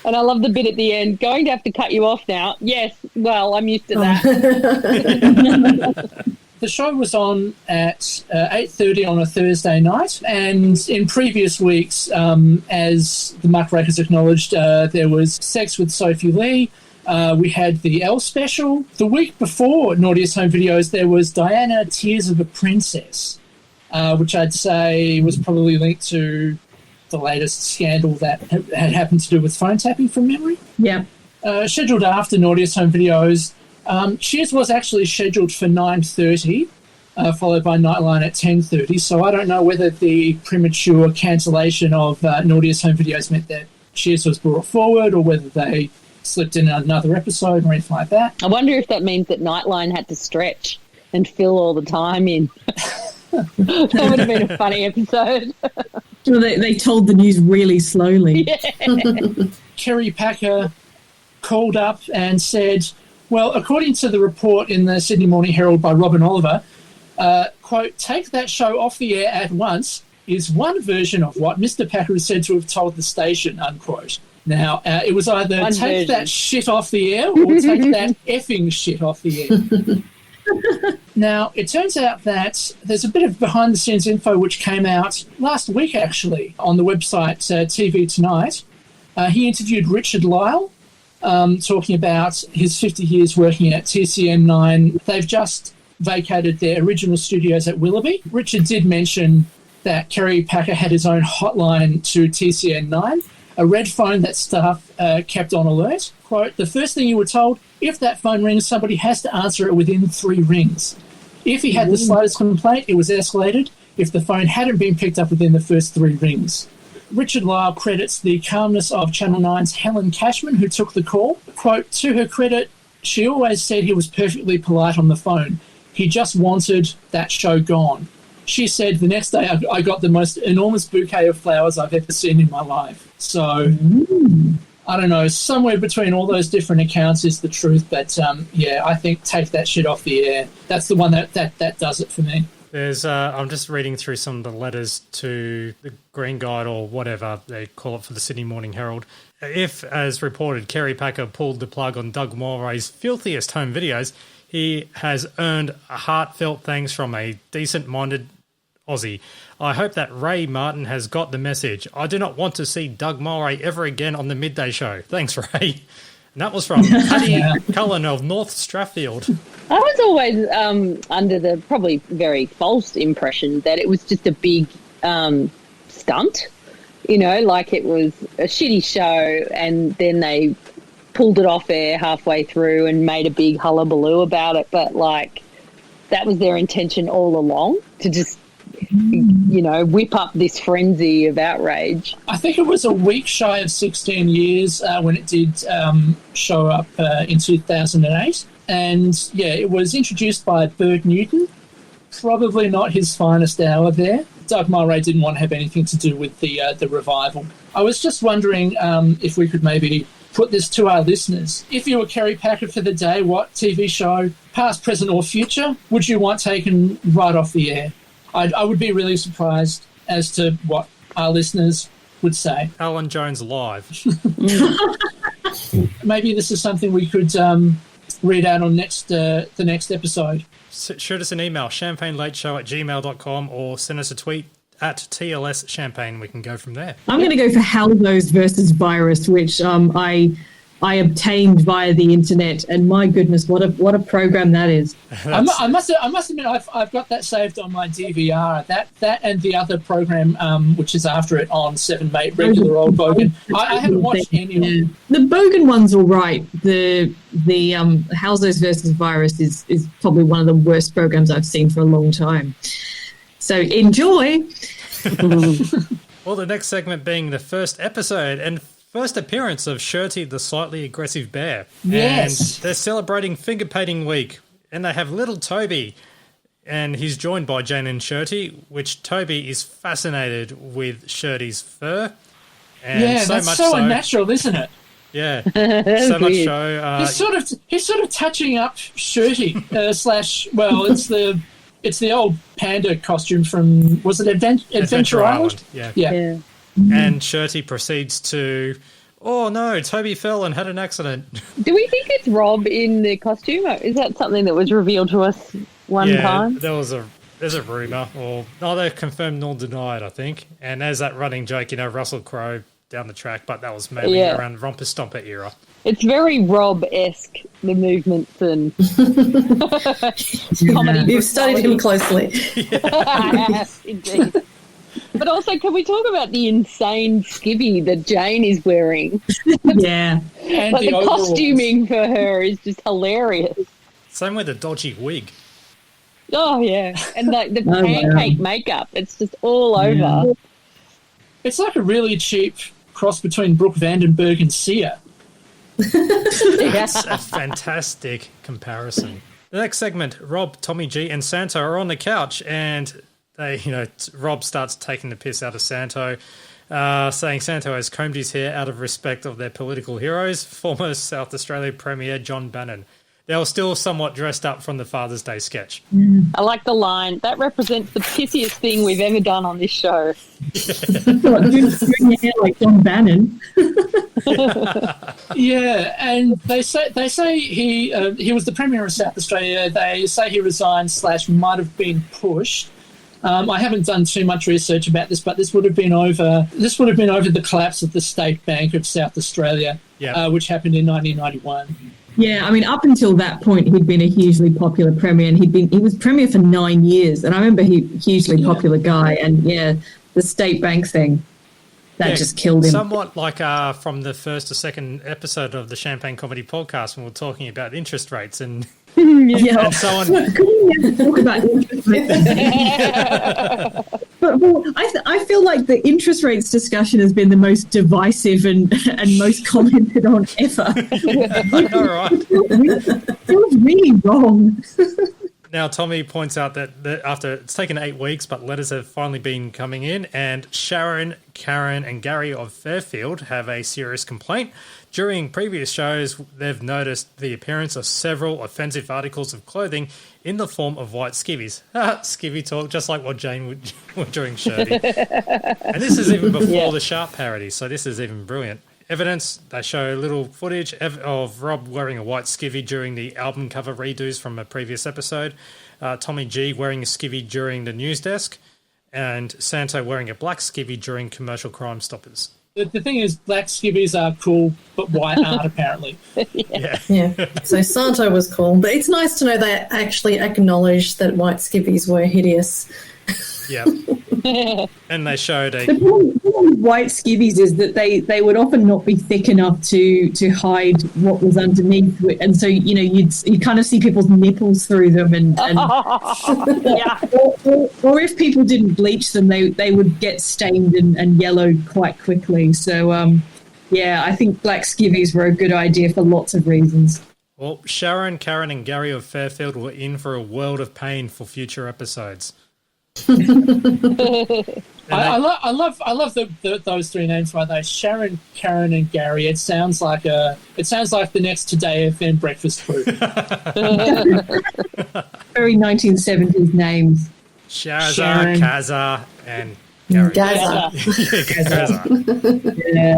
And I love the bit at the end, going to have to cut you off now. Yes, well, I'm used to that. The show was on at 8:30 on a Thursday night, and in previous weeks, as the muckrakers acknowledged, there was Sex with Sophie Lee. We had the Elle special. The week before Naughtiest Home Videos, there was Diana Tears of a Princess, which I'd say was probably linked to the latest scandal that had happened to do with phone tapping from memory. Yeah. Scheduled after Naughtiest Home Videos, Cheers was actually scheduled for 9:30, followed by Nightline at 10:30. So I don't know whether the premature cancellation of Naughtiest Home Videos meant that Cheers was brought forward, or whether they slipped in another episode or anything like that. I wonder if that means that Nightline had to stretch and fill all the time in. That would have been a funny episode. Well, they told the news really slowly. Yeah. Kerry Packer called up and said, well, according to the report in the Sydney Morning Herald by Robin Oliver, quote, take that show off the air at once is one version of what Mr. Packer is said to have told the station, unquote. Now, it was either one take version. that shit off the air or take that effing shit off the air. Now, it turns out that there's a bit of behind-the-scenes info which came out last week, actually, on the website TV Tonight. He interviewed Richard Lyle, talking about his 50 years working at TCN9. They've just vacated their original studios at Willoughby. Richard did mention that Kerry Packer had his own hotline to TCN9. a red phone that staff kept on alert. Quote, the first thing you were told, if that phone rings, somebody has to answer it within 3 rings. If he had the slightest complaint, it was escalated if the phone hadn't been picked up within the first 3 rings. Richard Lyle credits the calmness of Channel 9's Helen Cashman, who took the call. Quote, to her credit, she always said he was perfectly polite on the phone. He just wanted that show gone. She said the next day I got the most enormous bouquet of flowers I've ever seen in my life. So, I don't know, somewhere between all those different accounts is the truth. But, I think take that shit off the air. That's the one that does it for me. There's, I'm just reading through some of the letters to the Green Guide or whatever they call it for the Sydney Morning Herald. If, as reported, Kerry Packer pulled the plug on Doug Mulray's filthiest home videos, he has earned a heartfelt thanks from a decent-minded Aussie. I hope that Ray Martin has got the message. I do not want to see Doug Mulray ever again on the midday show. Thanks, Ray. And that was from Paddy Cullen of North Strathfield. I was always under the probably very false impression that it was just a big stunt, like it was a shitty show and then they pulled it off air halfway through and made a big hullabaloo about it. But, that was their intention all along, to just, whip up this frenzy of outrage. I think it was a week shy of 16 years when it did show up in 2008. And, it was introduced by Burt Newton. Probably not his finest hour there. Doug Mulray didn't want to have anything to do with the revival. I was just wondering if we could maybe put this to our listeners. If you were Kerry Packer for the day, what TV show, past, present or future, would you want taken right off the air? I would be really surprised as to what our listeners would say. Alan Jones live. Maybe this is something we could read out on the next episode. Shoot us an email, champagnelateshow@gmail.com, or send us a tweet at TLS Champagne. We can go from there. I'm going to go for Haldos versus Virus, which I obtained via the internet, and my goodness, what a program that is! I must admit, I've got that saved on my DVR. That and the other program, which is after it on 7 Mate, regular old Bogan. I haven't watched any of them. The Bogan one's all right. The Haldos versus Virus is probably one of the worst programs I've seen for a long time. So enjoy. Well, the next segment being the first episode and first appearance of Shirty the Slightly Aggressive Bear. Yes. And they're celebrating Finger Painting Week, and they have little Toby, and he's joined by Jane and Shirty, which Toby is fascinated with Shirty's fur. And that's so unnatural, isn't it? Yeah, so much so. He's sort of touching up Shirty it's the old panda costume from, was it Adventure Island? Yeah. And Shirty proceeds to, oh no, Toby fell and had an accident. Do we think it's Rob in the costume? Or is that something that was revealed to us one time? There's a rumour, or neither confirmed nor denied, I think. And there's that running joke, Russell Crowe down the track, but that was maybe around Romper Stomper era. It's very Rob-esque, the movements and comedy. You've studied him closely. Yes, indeed. But also, can we talk about the insane skivvy that Jane is wearing? Yeah. And the costuming for her is just hilarious. Same with the dodgy wig. Oh, yeah. And the pancake makeup, it's just all over. It's like a really cheap cross between Brooke Vandenberg and Sia. That's a fantastic comparison. The next segment, Rob, Tommy G and Santo are on the couch, and they, Rob starts taking the piss out of Santo, saying Santo has combed his hair out of respect of their political heroes, former South Australia Premier John Bannon. They were still somewhat dressed up from the Father's Day sketch. I like the line, that represents the pissiest thing we've ever done on this show. Doing your hair like John Bannon. Yeah, and they say he was the Premier of South Australia. They say he resigned / might have been pushed. I haven't done too much research about this, but this would have been over the collapse of the State Bank of South Australia, which happened in 1991. Yeah, I mean, up until that point, he'd been a hugely popular premier, and he was premier for 9 years. And I remember hugely popular guy, and the State Bank thing. that just killed him. Somewhat like from the first or second episode of the Champagne Comedy Podcast when we were talking about interest rates and and so on. Talk about interest rates. But I feel like the interest rates discussion has been the most divisive and most commented on ever. All right. It feels really wrong. Now, Tommy points out that after it's taken 8 weeks, but letters have finally been coming in, and Sharon, Karen, and Gary of Fairfield have a serious complaint. During previous shows, they've noticed the appearance of several offensive articles of clothing in the form of white skivvies. Skivvy talk, just like what Jane would during Shirley. And this is even before the Sharp parody, so this is even brilliant. Evidence, they show little footage of Rob wearing a white skivvy during the album cover redos from a previous episode, Tommy G wearing a skivvy during the news desk, and Santo wearing a black skivvy during Commercial Crime Stoppers. The thing is, black skivvies are cool, but white aren't, apparently. Yeah. So Santo was cool, but it's nice to know they actually acknowledged that white skivvies were hideous. Yeah. And they showed The problem with white skivvies is that they would often not be thick enough to hide what was underneath, and so you kind of see people's nipples through them, and or if people didn't bleach them, they would get stained and yellowed quite quickly. So I think black skivvies were a good idea for lots of reasons. Well, Sharon, Karen, and Gary of Fairfield were in for a world of pain for future episodes. I love those three names by those: Sharon, Karen, and Gary. It sounds like the next Today FM breakfast crew. Very 1970s names. Shazza, Kaza, and Gary. Gaza. Yeah.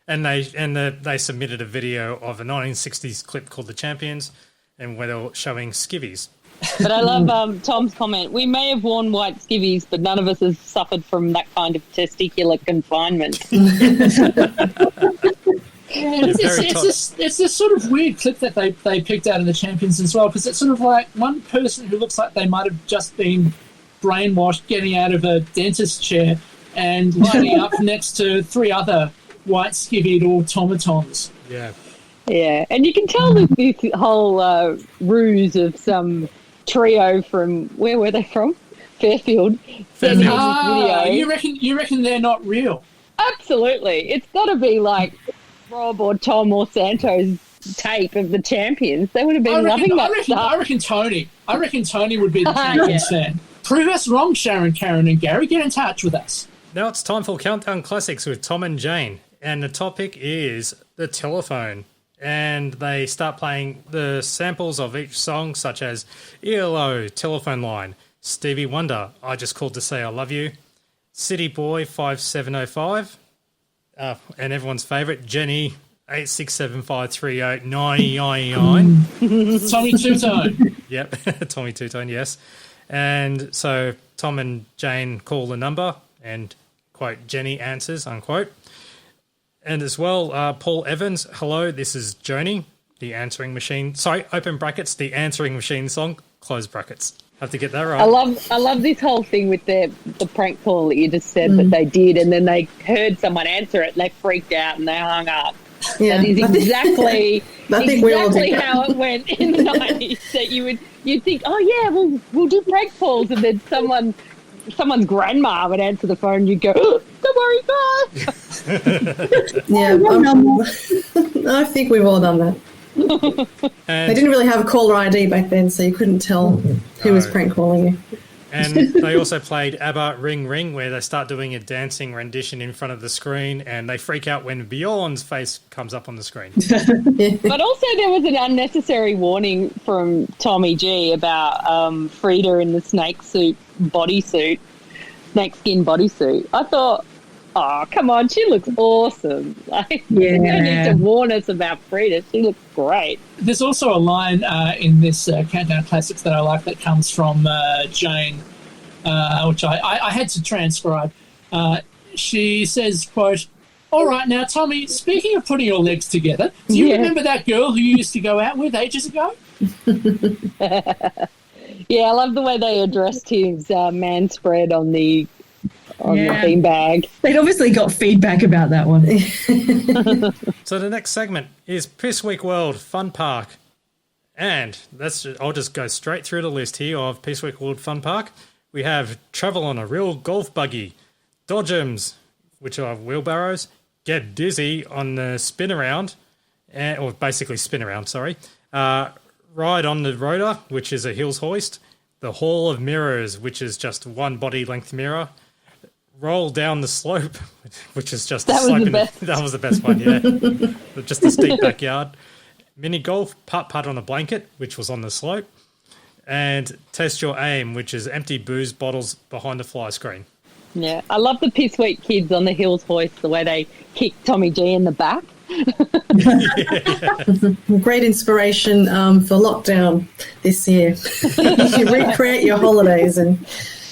And they submitted a video of a 1960s clip called "The Champions," and where they were showing skivvies. But I love Tom's comment. We may have worn white skivvies, but none of us has suffered from that kind of testicular confinement. It's this sort of weird clip that they picked out of the Champions as well, because it's sort of like one person who looks like they might have just been brainwashed getting out of a dentist chair and lining up next to three other white skivvied automatons. Yeah. Yeah, and you can tell that this whole ruse of some trio from, where were they from? Fairfield. You reckon they're not real? Absolutely. It's got to be like Rob or Tom or Santo's tape of the Champions. They would have been loving that stuff. I reckon Tony would be the Champions fan. Prove us wrong, Sharon, Karen, and Gary. Get in touch with us. Now it's time for Countdown Classics with Tom and Jane, and the topic is the telephone. And they start playing the samples of each song, such as ELO, Telephone Line, Stevie Wonder, I Just Called to Say I Love You, City Boy 5705, and everyone's favourite, Jenny 867538999. Tommy Two-Tone. Yep, Tommy Two-Tone, yes. And so Tom and Jane call the number and, quote, Jenny answers, unquote. And as well, Paul Evans, hello, this is Joni, the answering machine. Sorry, open brackets, the answering machine song, close brackets. Have to get that right. I love this whole thing with the prank call that you just said that they did, and then they heard someone answer it and they freaked out and they hung up. Yeah. That is exactly how it went in the 90s. That you'd think, oh yeah, we'll do prank calls, and then someone's grandma would answer the phone and you'd go, oh, don't worry, bye. Yeah, I think we've all done that. They didn't really have caller ID back then, so you couldn't tell who was prank calling you. And they also played ABBA Ring Ring, where they start doing a dancing rendition in front of the screen, and they freak out when Bjorn's face comes up on the screen. But also there was an unnecessary warning from Tommy G about Frida in the snakeskin bodysuit. I thought, oh, come on, she looks awesome. You don't need to warn us about Frida. She looks great. There's also a line in this Countdown Classics that I like that comes from Jane, which I had to transcribe. She says, quote, all right, now, Tommy, speaking of putting your legs together, do you remember that girl who you used to go out with ages ago? Yeah, I love the way they addressed his man spread on the on the beanbag. They'd obviously got feedback about that one. So the next segment is Piss Week World Fun Park. And I'll just go straight through the list here of Piss Week World Fun Park. We have travel on a real golf buggy, dodgems, which are wheelbarrows, get dizzy on the spin around, or basically spin around, sorry. Ride on the rotor, which is a hills hoist, the Hall of Mirrors, which is just one body length mirror, roll down the slope, which is just That was the best one, yeah. Just a steep backyard. Mini golf, putt-putt on a blanket, which was on the slope, and test your aim, which is empty booze bottles behind the fly screen. Yeah, I love the Piss Week kids on the hills hoist, the way they kick Tommy G in the back. Great inspiration for lockdown this year. You recreate your holidays and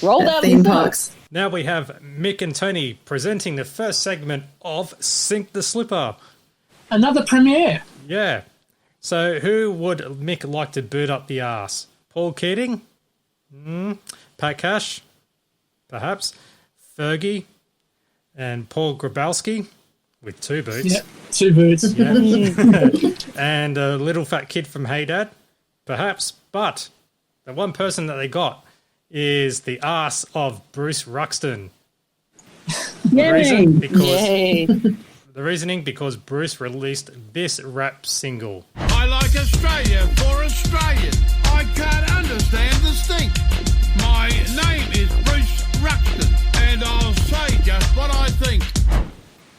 Roll down theme the parks. Now we have Mick and Tony presenting the first segment of Sink the Slipper. Another premiere. Yeah. So who would Mick like to boot up the arse? Paul Keating? Pat Cash? Perhaps. Fergie? And Paul Grabowski? With 2 boots. Yeah, 2 boots. Yeah. And a little fat kid from Hey Dad? Perhaps. But the one person that they got is the arse of Bruce Ruxton. Yay! The reasoning, because Bruce released this rap single. I like Australia for Australians. I can't understand the stink. My name is Bruce Ruxton, and I'll say just what I think.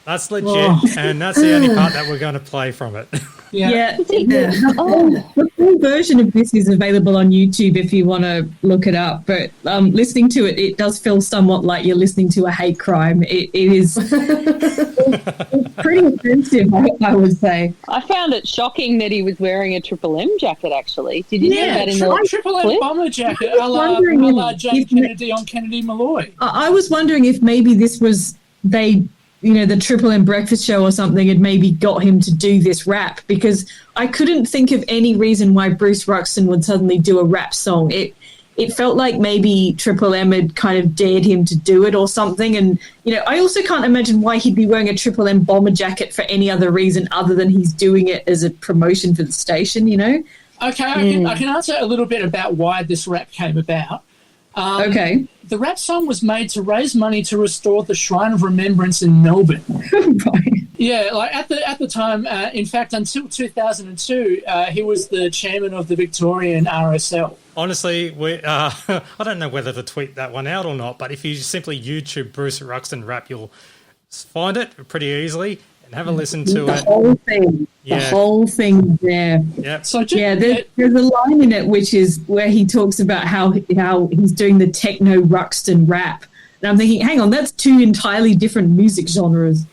That's legit, and that's the only part that we're going to play from it. Yeah. The full version of this is available on YouTube if you want to look it up. But listening to it, it does feel somewhat like you're listening to a hate crime. It is it's pretty offensive, I would say. I found it shocking that he was wearing a Triple M jacket, actually. Did you see that in the Triple M clip? bomber jacket, a la Jane Kennedy on Kennedy Malloy. I was wondering if maybe this was the Triple M breakfast show or something had maybe got him to do this rap, because I couldn't think of any reason why Bruce Ruxton would suddenly do a rap song. It felt like maybe Triple M had kind of dared him to do it or something. And, I also can't imagine why he'd be wearing a Triple M bomber jacket for any other reason other than he's doing it as a promotion for the station, Okay, I can answer a little bit about why this rap came about. Okay. The rap song was made to raise money to restore the Shrine of Remembrance in Melbourne. Right. Yeah, like at the time, in fact, until 2002, he was the chairman of the Victorian RSL. Honestly, I don't know whether to tweet that one out or not, but if you simply YouTube Bruce Ruxton rap, you'll find it pretty easily and have a listen to the it. Whole thing. Yeah. The whole thing there. Yep. So there's a line in it which is where he talks about how he's doing the techno Ruxton rap. And I'm thinking, hang on, that's 2 entirely different music genres,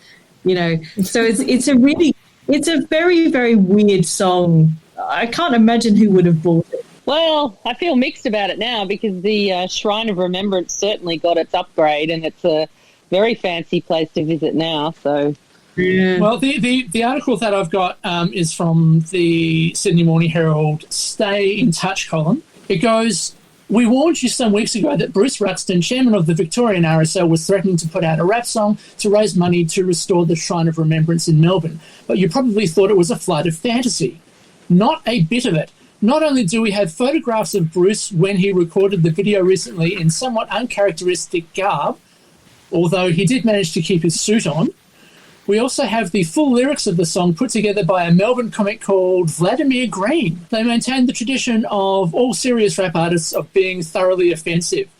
So it's a very, very weird song. I can't imagine who would have bought it. Well, I feel mixed about it now because the Shrine of Remembrance certainly got its upgrade, and it's a very fancy place to visit now, so... Yeah. Well, the article that I've got is from the Sydney Morning Herald Stay in Touch column. It goes, "We warned you some weeks ago that Bruce Ruxton, chairman of the Victorian RSL, was threatening to put out a rap song to raise money to restore the Shrine of Remembrance in Melbourne, but you probably thought it was a flight of fantasy. Not a bit of it. Not only do we have photographs of Bruce when he recorded the video recently in somewhat uncharacteristic garb, although he did manage to keep his suit on, we also have the full lyrics of the song put together by a Melbourne comic called Vladimir Green. They maintain the tradition of all serious rap artists of being thoroughly offensive.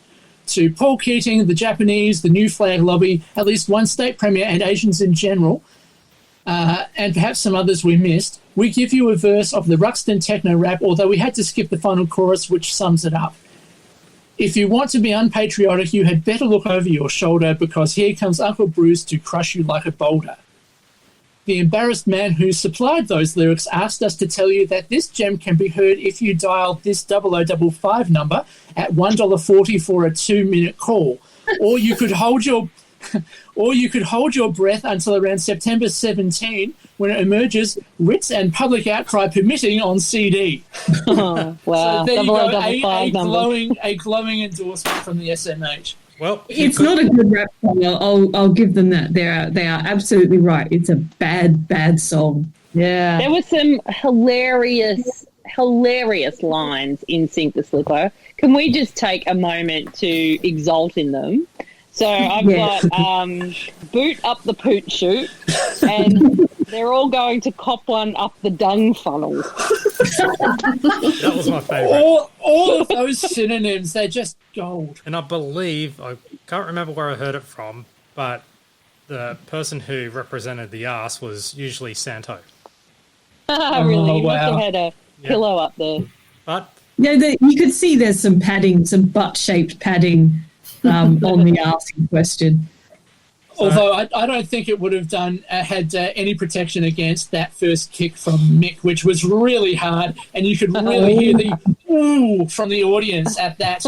To Paul Keating, the Japanese, the New Flag Lobby, at least one state premier and Asians in general, and perhaps some others we missed, we give you a verse of the Ruxton techno rap, although we had to skip the final chorus, which sums it up. If you want to be unpatriotic, you had better look over your shoulder, because here comes Uncle Bruce to crush you like a boulder. The embarrassed man who supplied those lyrics asked us to tell you that this gem can be heard if you dial this 0055 number at $1.40 for a 2-minute call, or you could hold your breath until around September 17, when it emerges, writs and public outcry permitting, on CD. Oh, wow. So there you go, a number. glowing endorsement from the SMH. Well, It's not a good rap song. I'll give them that. They are absolutely right. It's a bad song. Yeah. There were some hilarious lines in Sink the Slipper. Can we just take a moment to exult in them? So I've got boot up the poot chute, and they're all going to cop one up the dung funnel. That was my favourite. All of those synonyms, they're just gold. And I believe, I can't remember where I heard it from, but the person who represented the arse was usually Santo. Really? He must have had a pillow up there. But you could see there's some padding, some butt-shaped padding on the arse in question. Although I don't think it would have had any protection against that first kick from Mick, which was really hard, and you could really hear the ooh from the audience at that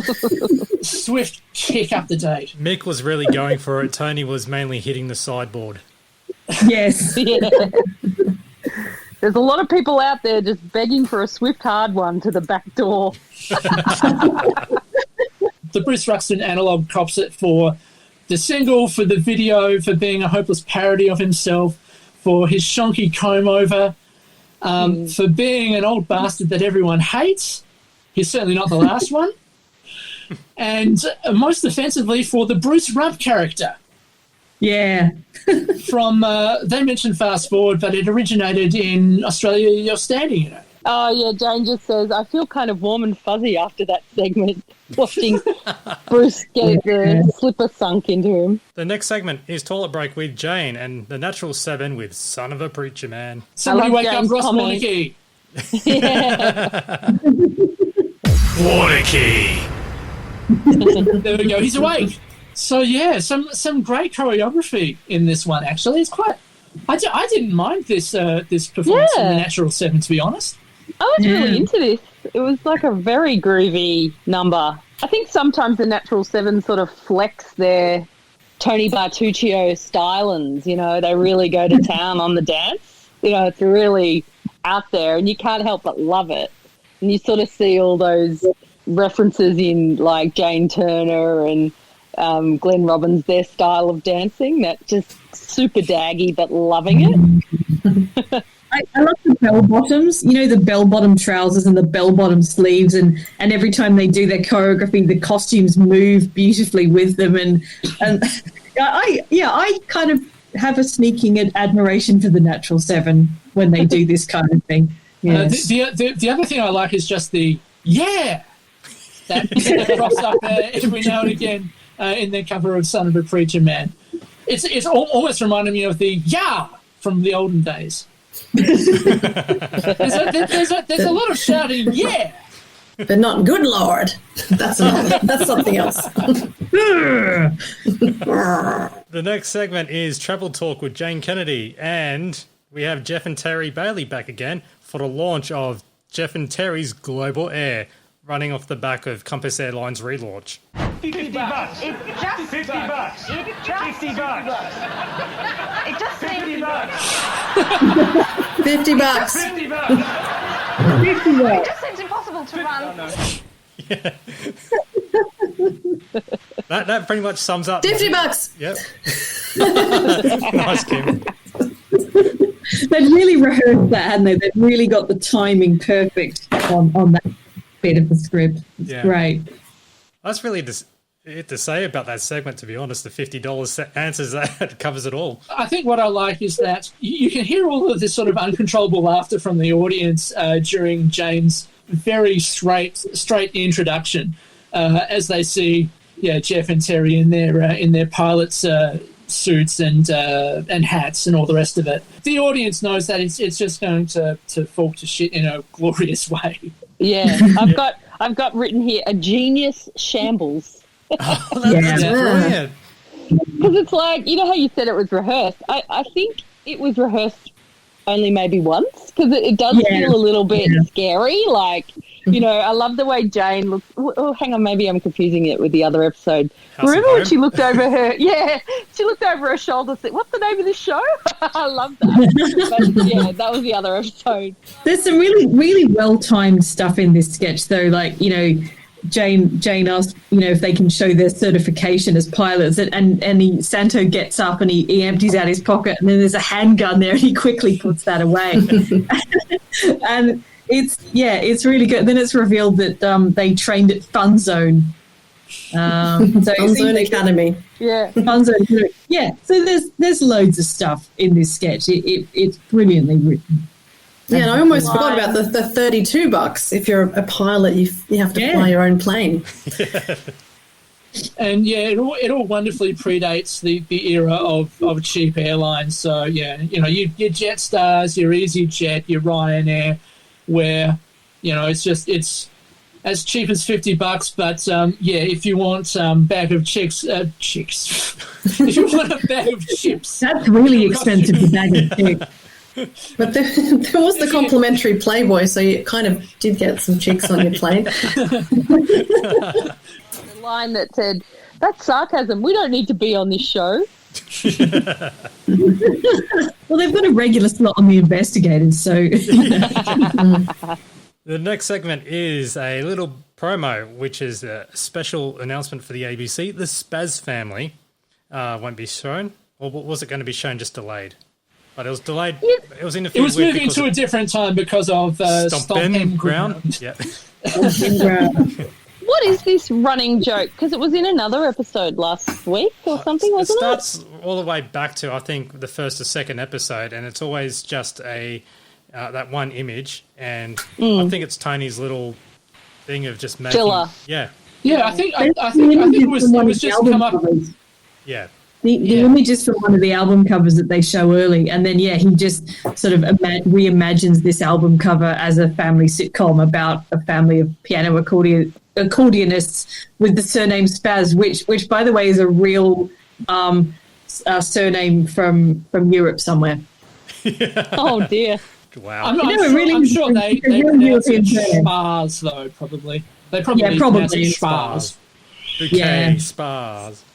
swift kick up the date. Mick was really going for it. Tony was mainly hitting the sideboard. Yes. Yeah. There's a lot of people out there just begging for a swift hard one to the back door. The Bruce Ruxton analogue cops it for the single, for the video, for being a hopeless parody of himself, for his shonky comb-over, for being an old bastard that everyone hates. He's certainly not the last one. And most offensively, for the Bruce Rump character. Yeah. From, they mentioned Fast Forward, but it originated in Australia, You're Standing in It. Oh, yeah, Jane just says, I feel kind of warm and fuzzy after that segment, watching Bruce get the slipper sunk into him. The next segment is Toilet Break with Jane and the Natural 7 with Son of a Preacher Man. Somebody wake Jane's up Ross comment. Warnicky. Yeah. Warnicky! There we go, he's awake. So, yeah, some great choreography in this one, actually. It's quite... I didn't mind this performance in the Natural 7, to be honest. I was really into this. It was like a very groovy number. I think sometimes the Natural 7 sort of flex their Tony Bartuccio stylings, you know, they really go to town on the dance. You know, it's really out there and you can't help but love it. And you sort of see all those references in like Jane Turner and Glenn Robbins, their style of dancing, that just super daggy but loving it. I love the bell bottoms, you know, the bell bottom trousers and the bell bottom sleeves, and every time they do their choreography, the costumes move beautifully with them, and I kind of have a sneaking admiration for the Natural 7 when they do this kind of thing. Yes. The other thing I like is just the that crops up every now and again in their cover of Son of a Preacher Man. It's almost reminding me of the from the olden days. There's a lot of shouting, but not good Lord. That's something else. The next segment is Travel Talk with Jane Kennedy, and we have Jeff and Terry Bailey back again for the launch of Jeff and Terry's Global Air, running off the back of Compass Airlines relaunch. $50. It just $50. It just $50. It just $50. $50. $50. It just seems impossible to run. Yeah. that pretty much sums up. $50. Yep. Nice, Kim. They'd really rehearsed that, hadn't they? They'd really got the timing perfect on that bit of the script. It's great. That's really it to say about that segment, to be honest. The $50 answers that, covers it all. I think what I like is that you can hear all of this sort of uncontrollable laughter from the audience during Jane's very straight introduction as they see Jeff and Terry in their pilots' suits and hats and all the rest of it. The audience knows that it's just going to fall to shit in a glorious way. Yeah, I've got written here a genius shambles. Oh, that's brilliant. Because it's like, you know how you said it was rehearsed? I think it was rehearsed only maybe once, because it does feel a little bit scary. Like, you know, I love the way Jane looks. Oh, hang on, maybe I'm confusing it with the other episode. Remember when she looked over her? Yeah, she looked over her shoulder. Said, "What's the name of this show?" I love that. But yeah, that was the other episode. There's some really, really well timed stuff in this sketch, though. Like, you know, Jane asked, if they can show their certification as pilots, and Santo gets up and he empties out his pocket, and then there's a handgun there, and he quickly puts that away. And it's really good. Then it's revealed that they trained at Fun Zone. Fun Zone Academy. Yeah, Fun Zone. Yeah, so there's loads of stuff in this sketch. It's brilliantly written. Yeah, and I almost forgot about the $32. If you're a pilot, you have to fly your own plane. And it all wonderfully predates the era of cheap airlines. So your Jetsstars, your EasyJet, your Ryanair, where it's as cheap as $50. But if you want bag of chicks, if you want a bag of chips, that's really expensive. The bag of chicks. But there was the complimentary Playboy, so you kind of did get some chicks on your plane. The line that said, "That's sarcasm. We don't need to be on this show." Well, they've got a regular slot on The Investigators, so... The next segment is a little promo, which is a special announcement for the ABC. The Spaz family won't be shown. Or was it going to be shown just delayed? But it was delayed. Yeah. It was in a few weeks. It was moving to a different time because of Stomp Ground. Yeah. What is this running joke? Because it was in another episode last week or something, wasn't it? It starts all the way back to, I think, the first or second episode, and it's always just that one image, and I think it's Tony's little thing of just making... Filler. Yeah. Yeah, I think it was just come up... Yeah. The images from one of the album covers that they show early, and then, he just sort of reimagines this album cover as a family sitcom about a family of piano accordionists with the surname Spaz, which by the way, is a real surname from Europe somewhere. Yeah. Oh, dear. Wow. I'm sure they pronounce it Spars, though, probably. They probably pronounce it Spars. Okay, Spars.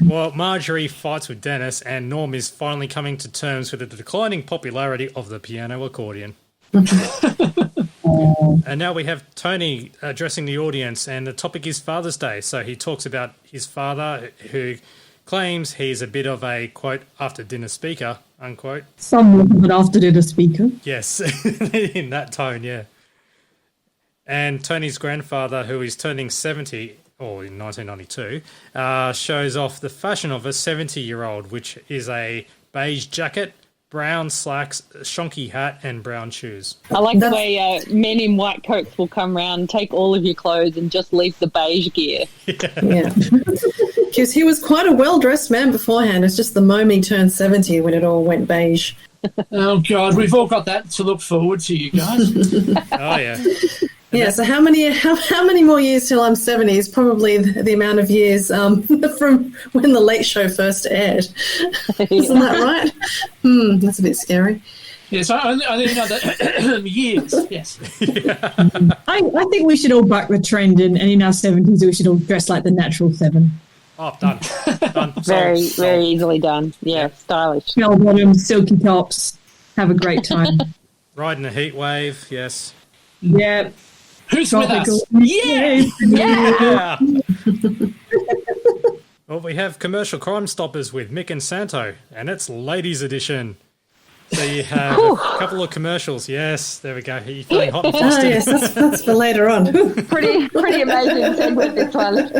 Well, Marjorie fights with Dennis, and Norm is finally coming to terms with the declining popularity of the piano accordion. And now we have Tony addressing the audience, and the topic is Father's Day. So he talks about his father, who claims he's a bit of a, quote, after-dinner speaker, unquote. Somewhat of an after-dinner speaker. Yes, in that tone, yeah. And Tony's grandfather, who is turning 70... or in 1992, shows off the fashion of a 70-year-old, which is a beige jacket, brown slacks, shonky hat, and brown shoes. I like the way men in white coats will come round, take all of your clothes, and just leave the beige gear. Yeah. Because he was quite a well-dressed man beforehand. It's just the moment he turned 70 when it all went beige. Oh, God, we've all got that to look forward to, you guys. Oh, yeah. Yeah, so how many more years till I'm 70 is probably the amount of years from when The Late Show first aired. Isn't that right? That's a bit scary. Yes, only another years, yes. Yeah. I think we should all buck the trend, and in our 70s we should all dress like the natural 7. Oh, done. Very easily done. Yeah, stylish. Bell bottoms, silky tops, have a great time. Riding a heat wave, yes. Yeah. Who's with us? Yeah! Well, we have Commercial Crime Stoppers with Mick and Santo, and it's Ladies Edition. So you have a couple of commercials. Yes, there we go. Are you feeling hot and flustered? Yes, that's for later on. Pretty amazing thing with this one.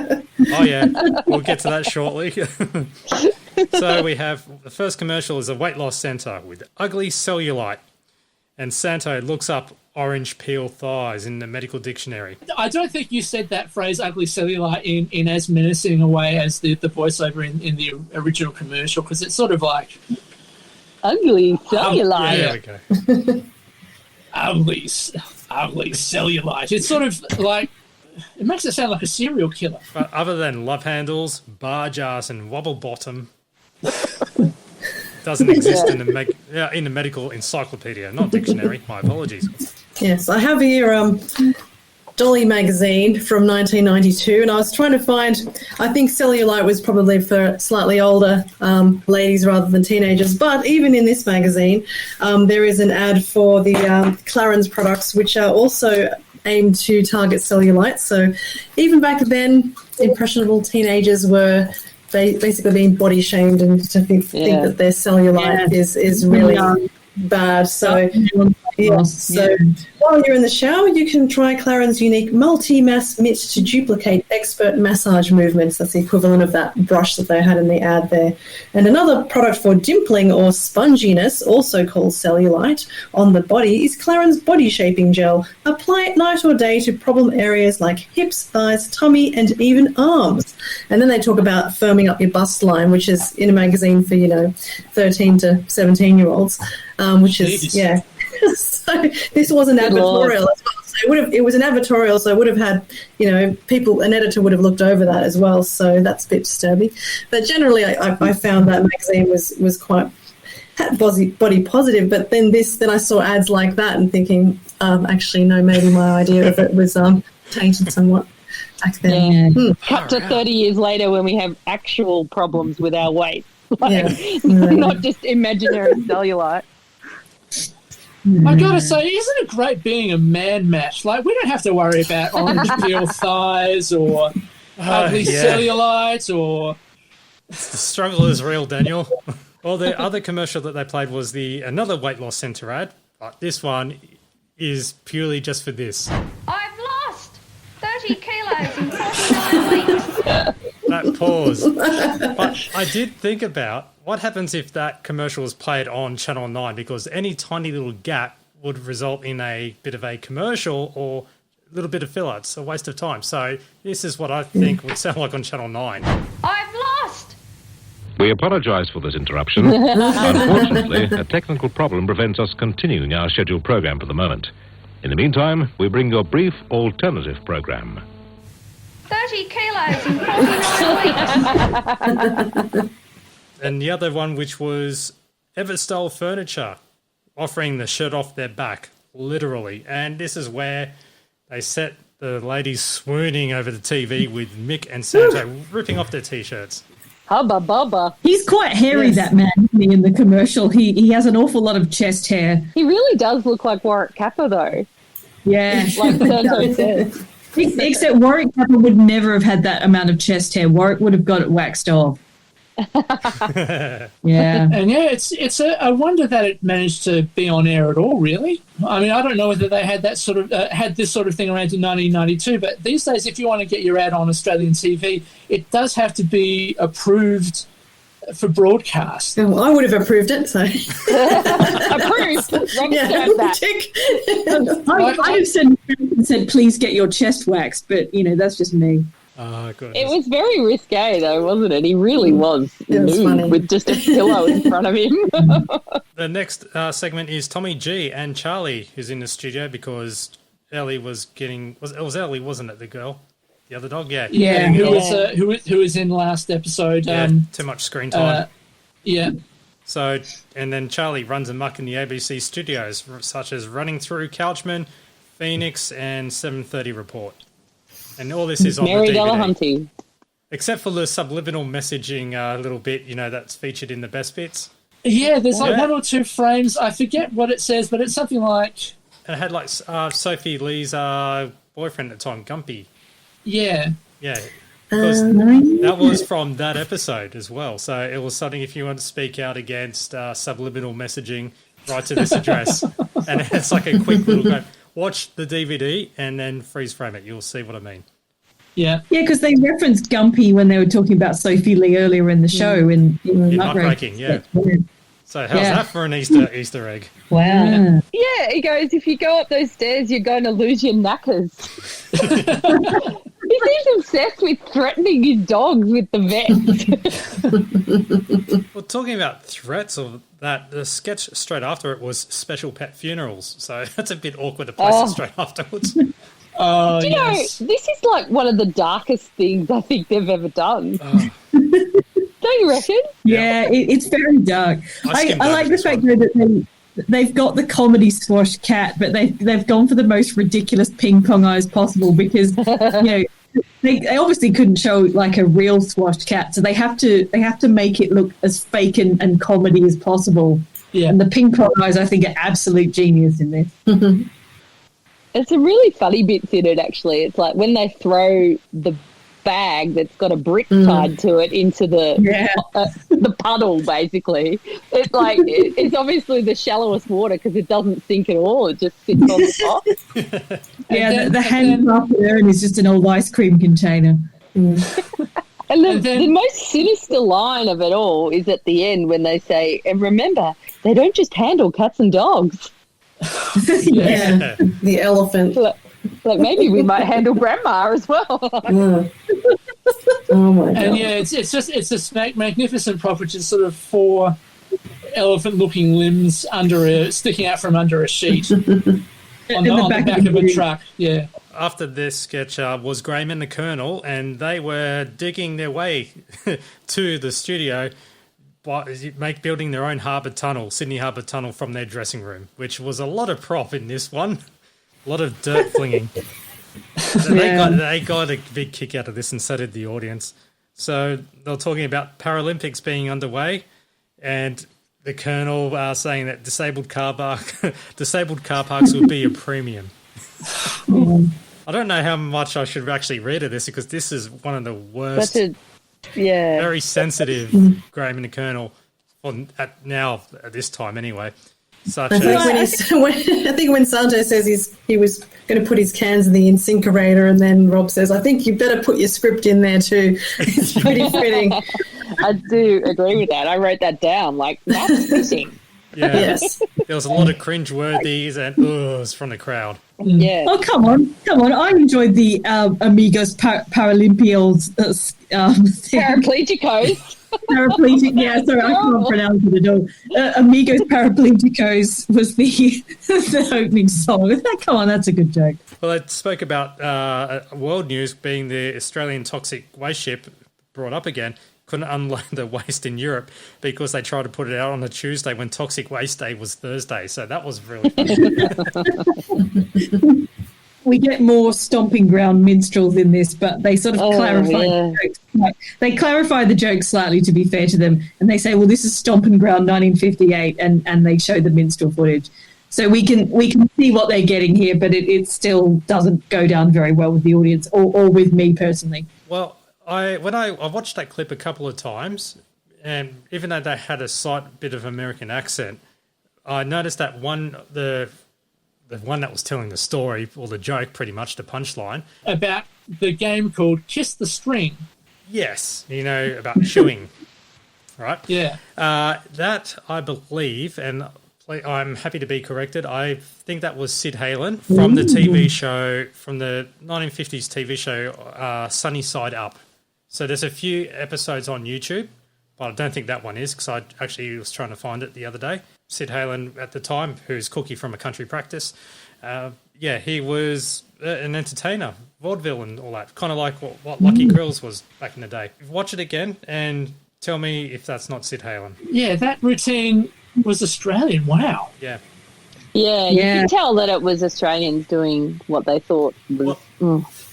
Oh, yeah. We'll get to that shortly. So we have the first commercial is a weight loss centre with ugly cellulite. And Santo looks up orange peel thighs in the medical dictionary. I don't think you said that phrase ugly cellulite in as menacing a way as the voiceover in the original commercial, because it's sort of like... Ugly cellulite. Yeah, there we go. ugly cellulite. It's sort of like... It makes it sound like a serial killer. But other than love handles, bar jars and wobble bottom... doesn't exist in the medical encyclopedia, not dictionary. My apologies. Yes, I have here Dolly magazine from 1992, and I was trying to find. I think cellulite was probably for slightly older ladies rather than teenagers. But even in this magazine, there is an ad for the Clarins products, which are also aimed to target cellulite. So even back then, impressionable teenagers were basically being body shamed and to think that their cellulite is really bad. So while you're in the shower, you can try Clarins' unique multi-mass mitt to duplicate expert massage movements. That's the equivalent of that brush that they had in the ad there. And another product for dimpling or sponginess, also called cellulite, on the body is Clarins' body shaping gel. Apply it night or day to problem areas like hips, thighs, tummy, and even arms. And then they talk about firming up your bust line, which is in a magazine for, 13 to 17-year-olds, which is, So this was an advertorial as well. So it was an advertorial, so it would have had, an editor would have looked over that as well. So that's a bit disturbing. But generally, I found that magazine was quite body positive. But then I saw ads like that and thinking, actually, no, maybe my idea of it was tainted somewhat back then. Yeah. Cut to 30 years later when we have actual problems with our weight, not just imaginary cellulite. I gotta say, isn't it great being a man mash? Like, we don't have to worry about orange peel thighs or ugly cellulite or... The struggle is real, Daniel. Well, the other commercial that they played was another weight loss centre ad, but this one is purely just for this. I've lost 30 kilos in 49 weeks. That pause. But I did think about what happens if that commercial was played on Channel 9, because any tiny little gap would result in a bit of a commercial or a little bit of filler. It's a waste of time. So this is what I think would sound like on Channel 9. I've lost. We apologise for this interruption. Unfortunately, a technical problem prevents us continuing our scheduled programme for the moment. In the meantime, we bring you a brief alternative programme. 30 kilos in 49 weeks. And the other one, which was Everstyle Furniture, offering the shirt off their back, literally. And this is where they set the ladies swooning over the TV with Mick and Santo ripping off their T-shirts. Hubba bubba. He's quite hairy, that man, isn't he, in the commercial. He has an awful lot of chest hair. He really does look like Warwick Capper, though. Yeah. Like Santo says. Except Warwick Capper would never have had that amount of chest hair. Warwick would have got it waxed off. And it's a wonder that it managed to be on air at all, really. I mean, I don't know whether they had that sort of had this sort of thing around in 1992, but these days, if you want to get your ad on Australian TV, it does have to be approved for broadcast. Well, I would have approved it, so approved. I have said, please get your chest waxed, but that's just me. Oh, goodness. It was very risque, though, wasn't it? He really was nude with just a pillow in front of him. The next segment is Tommy G and Charlie, who's in the studio because Ellie was getting... It was Ellie, wasn't it, the girl? The other dog? Yeah. Yeah, who was in last episode. Too much screen time. Yeah. So, and then Charlie runs amok in the ABC studios, such as running through Couchman, Phoenix, and 7:30 Report. And all this is on Mary the DVD. Delahunty. Except for the subliminal messaging little bit, that's featured in the best bits. Yeah, there's like one or two frames. I forget what it says, but it's something like... And it had like Sophie Lee's boyfriend at the time, Gumpy. Yeah. Yeah. Because that was from that episode as well. So it was something, if you want to speak out against subliminal messaging, write to this address. And it's like a quick little go. Watch the DVD and then freeze frame it. You'll see what I mean. Yeah. Yeah, because they referenced Gumpy when they were talking about Sophie Lee earlier in the show. In Nutbreaking, yeah. So how's that for an Easter egg? Wow. Yeah, he goes, if you go up those stairs, you're going to lose your knackers. He seems obsessed with threatening his dogs with the vets. Well, talking about threats of that, the sketch straight after it was special pet funerals. So that's a bit awkward to place it straight afterwards. Do you know, this is like one of the darkest things I think they've ever done. Don't you reckon? Yeah, it's very dark. I like the fact that they've got the comedy swash cat, but they've gone for the most ridiculous ping pong eyes possible because they obviously couldn't show like a real swashed cat, so they have to make it look as fake and comedy as possible. Yeah, and the ping pong eyes I think are absolute genius in this. There's some really funny bits in it, actually. It's like when they throw the bag that's got a brick tied to it into the puddle, basically. It's like it's obviously the shallowest water because it doesn't sink at all. It just sits on the top. The handcrafted urn is just an old ice cream container. And the most sinister line of it all is at the end when they say, and remember, they don't just handle cats and dogs. The elephant. Like maybe we might handle grandma as well. Oh my god! And it's this magnificent prop, which is sort of 4 elephant-looking limbs sticking out from under a sheet on the back of a truck. Yeah. After this sketch was Graham and the Colonel, and they were digging their way to the studio building their own Harbour Tunnel, Sydney Harbour Tunnel, from their dressing room, which was a lot of prop in this one. A lot of dirt flinging. They got a big kick out of this, and so did the audience. So they were talking about Paralympics being underway, and the Colonel saying that disabled car parks will be a premium. I don't know how much I should actually read of this, because this is one of the worst, very sensitive Graham and the Colonel, at this time anyway. I think when Sanjay says he was going to put his cans in the incinerator, and then Rob says, I think you better put your script in there too. It's pretty fitting. I do agree with that. I wrote that down. Like, that's fitting. Yeah. Yes. There was a lot of cringe-worthies and uhs from the crowd. Yeah. Oh, come on. I enjoyed the Amigos Paralympials. Paraplegicos. Paraplegic, yeah, sorry, I can't pronounce it at all. Amigos Paraplegicos was the opening song. Come on, that's a good joke. Well, I spoke about world news being the Australian toxic waste ship brought up again. Couldn't unload the waste in Europe because they tried to put it out on a Tuesday when Toxic Waste Day was Thursday. So that was really funny. We get more stomping ground minstrels in this, but they sort of clarify the jokes. They clarify the jokes slightly, to be fair to them, and they say, well, this is Stomping Ground 1958, and they show the minstrel footage. So we can see what they're getting here, but it still doesn't go down very well with the audience or with me personally. Well, I watched that clip a couple of times, and even though they had a slight bit of American accent, I noticed that the one that was telling the story, or the joke, pretty much, the punchline. About the game called Kiss the String. Yes, about chewing, right? Yeah. That, I believe, and I'm happy to be corrected, I think that was Sid Halen from the TV show, from the 1950s TV show, Sunny Side Up. So there's a few episodes on YouTube, but I don't think that one is, because I actually was trying to find it the other day. Sid Halen at the time, who's Cookie from A Country Practice, he was an entertainer, vaudeville and all that, kind of like what Lucky Grills was back in the day. Watch it again and tell me if that's not Sid Halen. Yeah, that routine was Australian. Wow. Yeah. Yeah, you can tell that it was Australians doing what they thought was...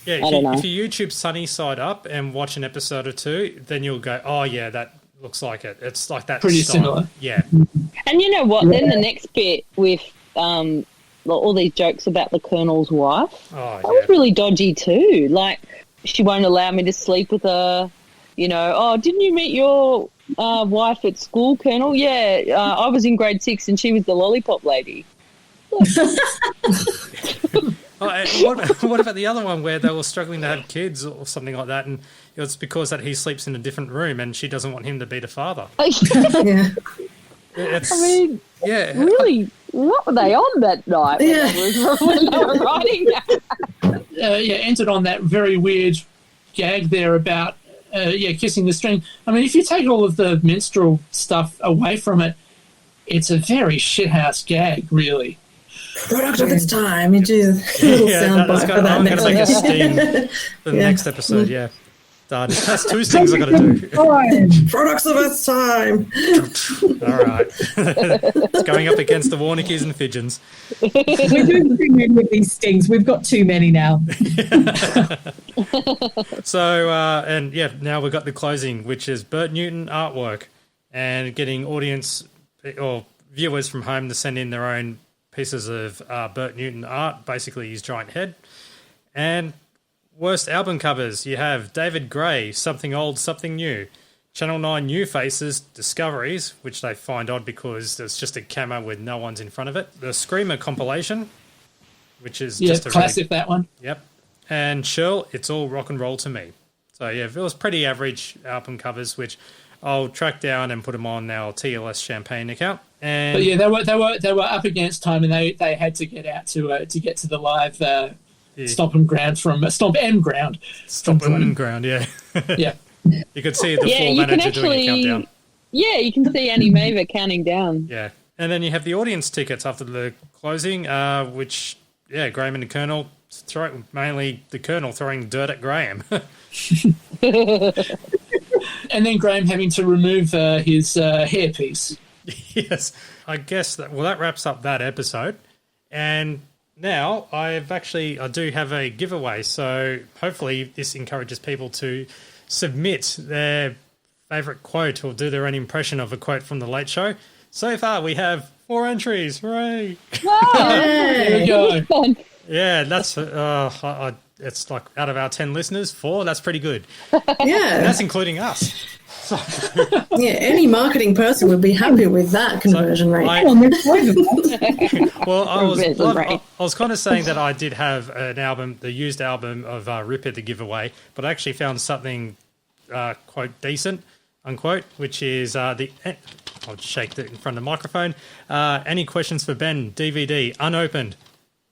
If you YouTube Sunny Side Up and watch an episode or two, then you'll go, oh, yeah, that looks like it. It's like that. Pretty style. similar. Yeah. And you know what? Yeah. Then the next bit with all these jokes about the Colonel's wife, that was really dodgy too. Like, she won't allow me to sleep with her. Didn't you meet your wife at school, Colonel? Yeah, I was in grade 6 and she was the lollipop lady. What about the other one where they were struggling to have kids or something like that, and it's because that he sleeps in a different room and she doesn't want him to be the father? Yeah. Really, what were they on that night when they were writing that? Entered on that very weird gag there about kissing the string. I mean, if you take all of the minstrel stuff away from it, it's a very shithouse gag, really. Product of its time. You do a little soundbite for that. I'm going to make a sting for the next episode, That's 2 stings I've got to do. Products of its time. All right. It's going up against the Warnickies and Fidgeons. We're doing too many of these stings. We've got too many now. So, now we've got the closing, which is Burt Newton artwork, and getting audience or viewers from home to send in their own pieces of Burt Newton art, basically his giant head. And worst album covers, you have David Gray, Something Old, Something New. Channel 9 New Faces, Discoveries, which they find odd because there's just a camo with no one's in front of it. The Screamer compilation, which is just a classic, that one. Yep. And Shirl, It's All Rock and Roll to Me. So, yeah, it was pretty average album covers, which I'll track down and put them on our TLS Champagne account. And but yeah, they were up against time, and they had to get out to get to the live Stomp and Ground from Stomp and Ground. Stomp and Ground, yeah. Yeah. You could see the floor manager doing a countdown. Yeah, you can see Annie Maver counting down. Yeah. And then you have the audience tickets after the closing, which, Graham and the Colonel, mainly the Colonel throwing dirt at Graham. And then Graham having to remove his hairpiece. Yes. I guess that wraps up that episode. And now I do have a giveaway. So hopefully this encourages people to submit their favourite quote or do their own impression of a quote from The Late Show. So far we have 4 entries. Hooray! There we go. Yeah, that's it's like out of our 10 listeners, 4. That's pretty good. Yeah, and that's including us. Yeah, any marketing person would be happy with that conversion rate. Well, I was kind of saying that I did have an album, the used album of Ripper to give away, but I actually found something quote decent, unquote, which is I'll just shake it in front of the microphone. Any questions for Ben? DVD unopened.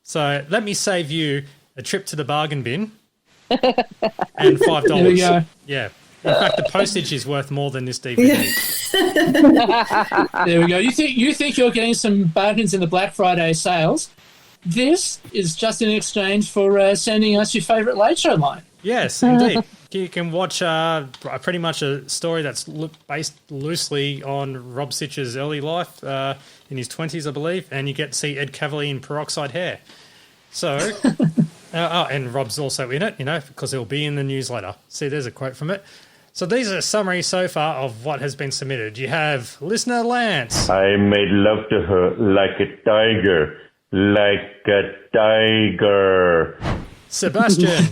So let me save you a trip to the bargain bin and $5. There we go. Yeah. In fact, the postage is worth more than this DVD. There we go. You think you're getting some bargains in the Black Friday sales? This is just in exchange for sending us your favourite Late Show line. Yes, indeed. You can watch pretty much a story that's based loosely on Rob Sitch's early life in his 20s, I believe, and you get to see Ed Cavalier in peroxide hair. So, and Rob's also in it, because he'll be in the newsletter. See, there's a quote from it. So these are a summary so far of what has been submitted. You have listener Lance. I made love to her like a tiger. Like a tiger. Sebastian.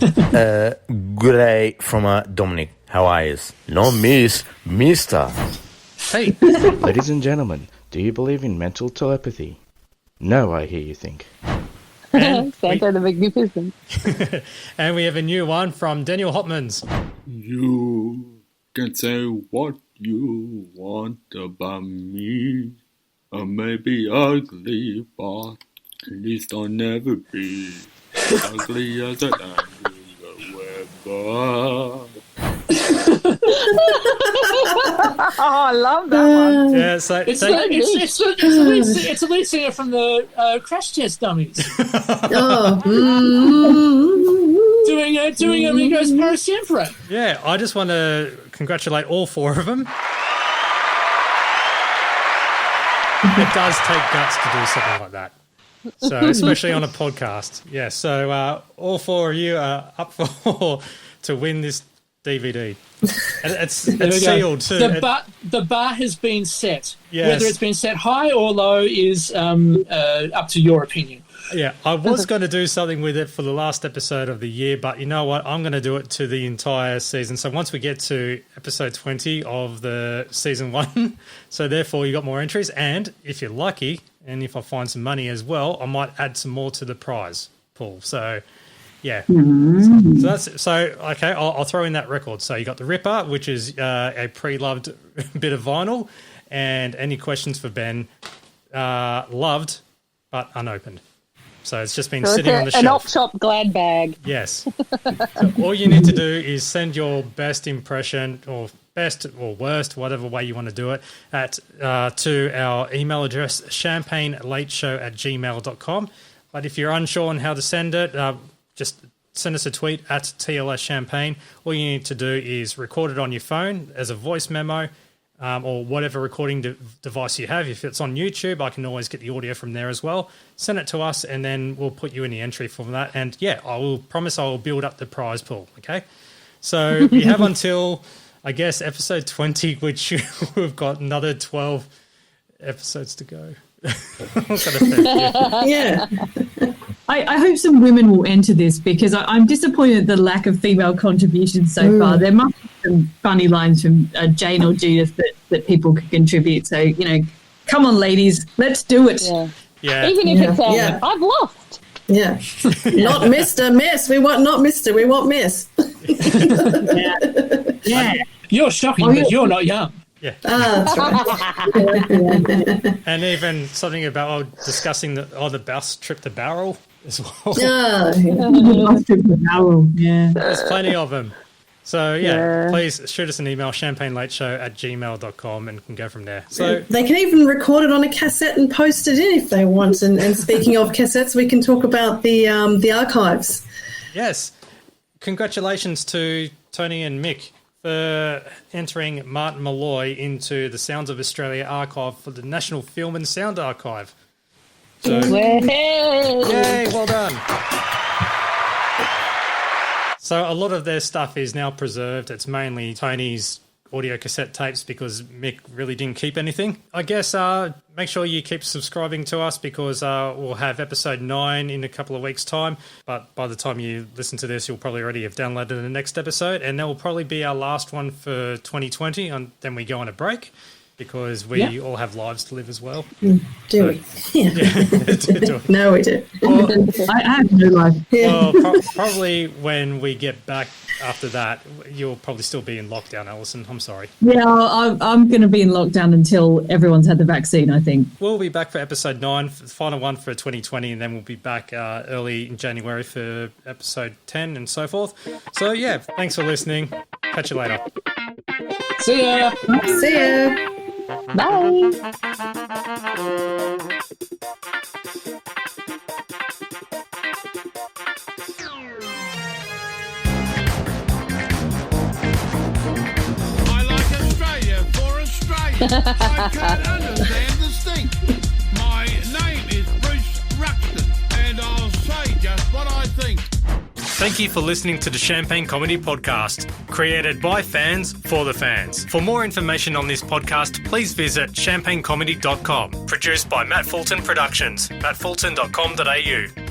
Good day from Dominic. How are you? No, miss, mister. Hey. Ladies and gentlemen, do you believe in mental telepathy? No, I hear you think. Santa the Magnificent. And we have a new one from Daniel Hopmans. You can say what you want about me. I may be ugly, but at least I'll never be ugly as an angry Weber. Oh, I love that one. Yeah, so it's a lead singer from the Crash Test Dummies. Doing Amigos para Siempre. Yeah, I just want to congratulate all 4 of them. It does take guts to do something like that. So, especially on a podcast. Yeah, so all 4 of you are up to win this DVD. It's sealed too. The bar has been set. Yes. Whether it's been set high or low is up to your opinion. Yeah, I was going to do something with it for the last episode of the year, but you know what? I'm going to do it to the entire season. So once we get to episode 20 of the season 1, so therefore you got more entries. And if you're lucky, and if I find some money as well, I might add some more to the prize pool. So, yeah. So okay, I'll throw in that record. So you got the Ripper, which is a pre-loved bit of vinyl, and any questions for Ben, loved but unopened. So it's just been sitting on the shelf. An op shop glad bag. Yes. So all you need to do is send your best impression or best or worst, whatever way you want to do it, to our email address, champagnelateshow@gmail.com. But if you're unsure on how to send it, just send us a tweet at TLS Champagne. All you need to do is record it on your phone as a voice memo, or whatever recording device you have. If it's on YouTube, I can always get the audio from there as well. Send it to us, and then we'll put you in the entry from that. And, yeah, I will promise I will build up the prize pool, okay? So we have until, I guess, episode 20, which we've got another 12 episodes to go. Yeah. I hope some women will enter this because I'm disappointed at the lack of female contributions so far. There must be some funny lines from Jane or Judith that people could contribute. So, come on, ladies, let's do it. Yeah. Even if it's I've lost. Yeah. Not Mr. Miss. We want not Mr. We want Miss. Yeah. You're shocking, but you're not young. Yeah. That's right. And even something about discussing the bus trip to Barrel as well. Yeah. There's plenty of them. So, please shoot us an email, champagnelateshow@gmail.com, and can go from there. So they can even record it on a cassette and post it in if they want. And speaking of cassettes, we can talk about the archives. Yes. Congratulations to Tony and Mick for entering Martin Malloy into the Sounds of Australia archive for the National Film and Sound Archive. So, yay, well done. So a lot of their stuff is now preserved. It's mainly Tony's audio cassette tapes because Mick really didn't keep anything. I guess make sure you keep subscribing to us because we'll have episode 9 in a couple of weeks' time. But by the time you listen to this, you'll probably already have downloaded the next episode. And that will probably be our last one for 2020. And then we go on a break because we all have lives to live as well. Do we? Yeah. No, we do. Well, I have no life. Well, probably when we get back after that, you'll probably still be in lockdown, Alison. I'm sorry. Yeah, I'm going to be in lockdown until everyone's had the vaccine, I think. We'll be back for episode 9, the final one for 2020, and then we'll be back early in January for episode 10 and so forth. So, yeah, thanks for listening. Catch you later. See ya. See ya. Bye. I can't understand the stink. My name is Bruce Ruxton, and I'll say just what I think. Thank you for listening to the Champagne Comedy Podcast, created by fans for the fans. For more information on this podcast, please visit champagnecomedy.com. Produced by Matt Fulton Productions, mattfulton.com.au.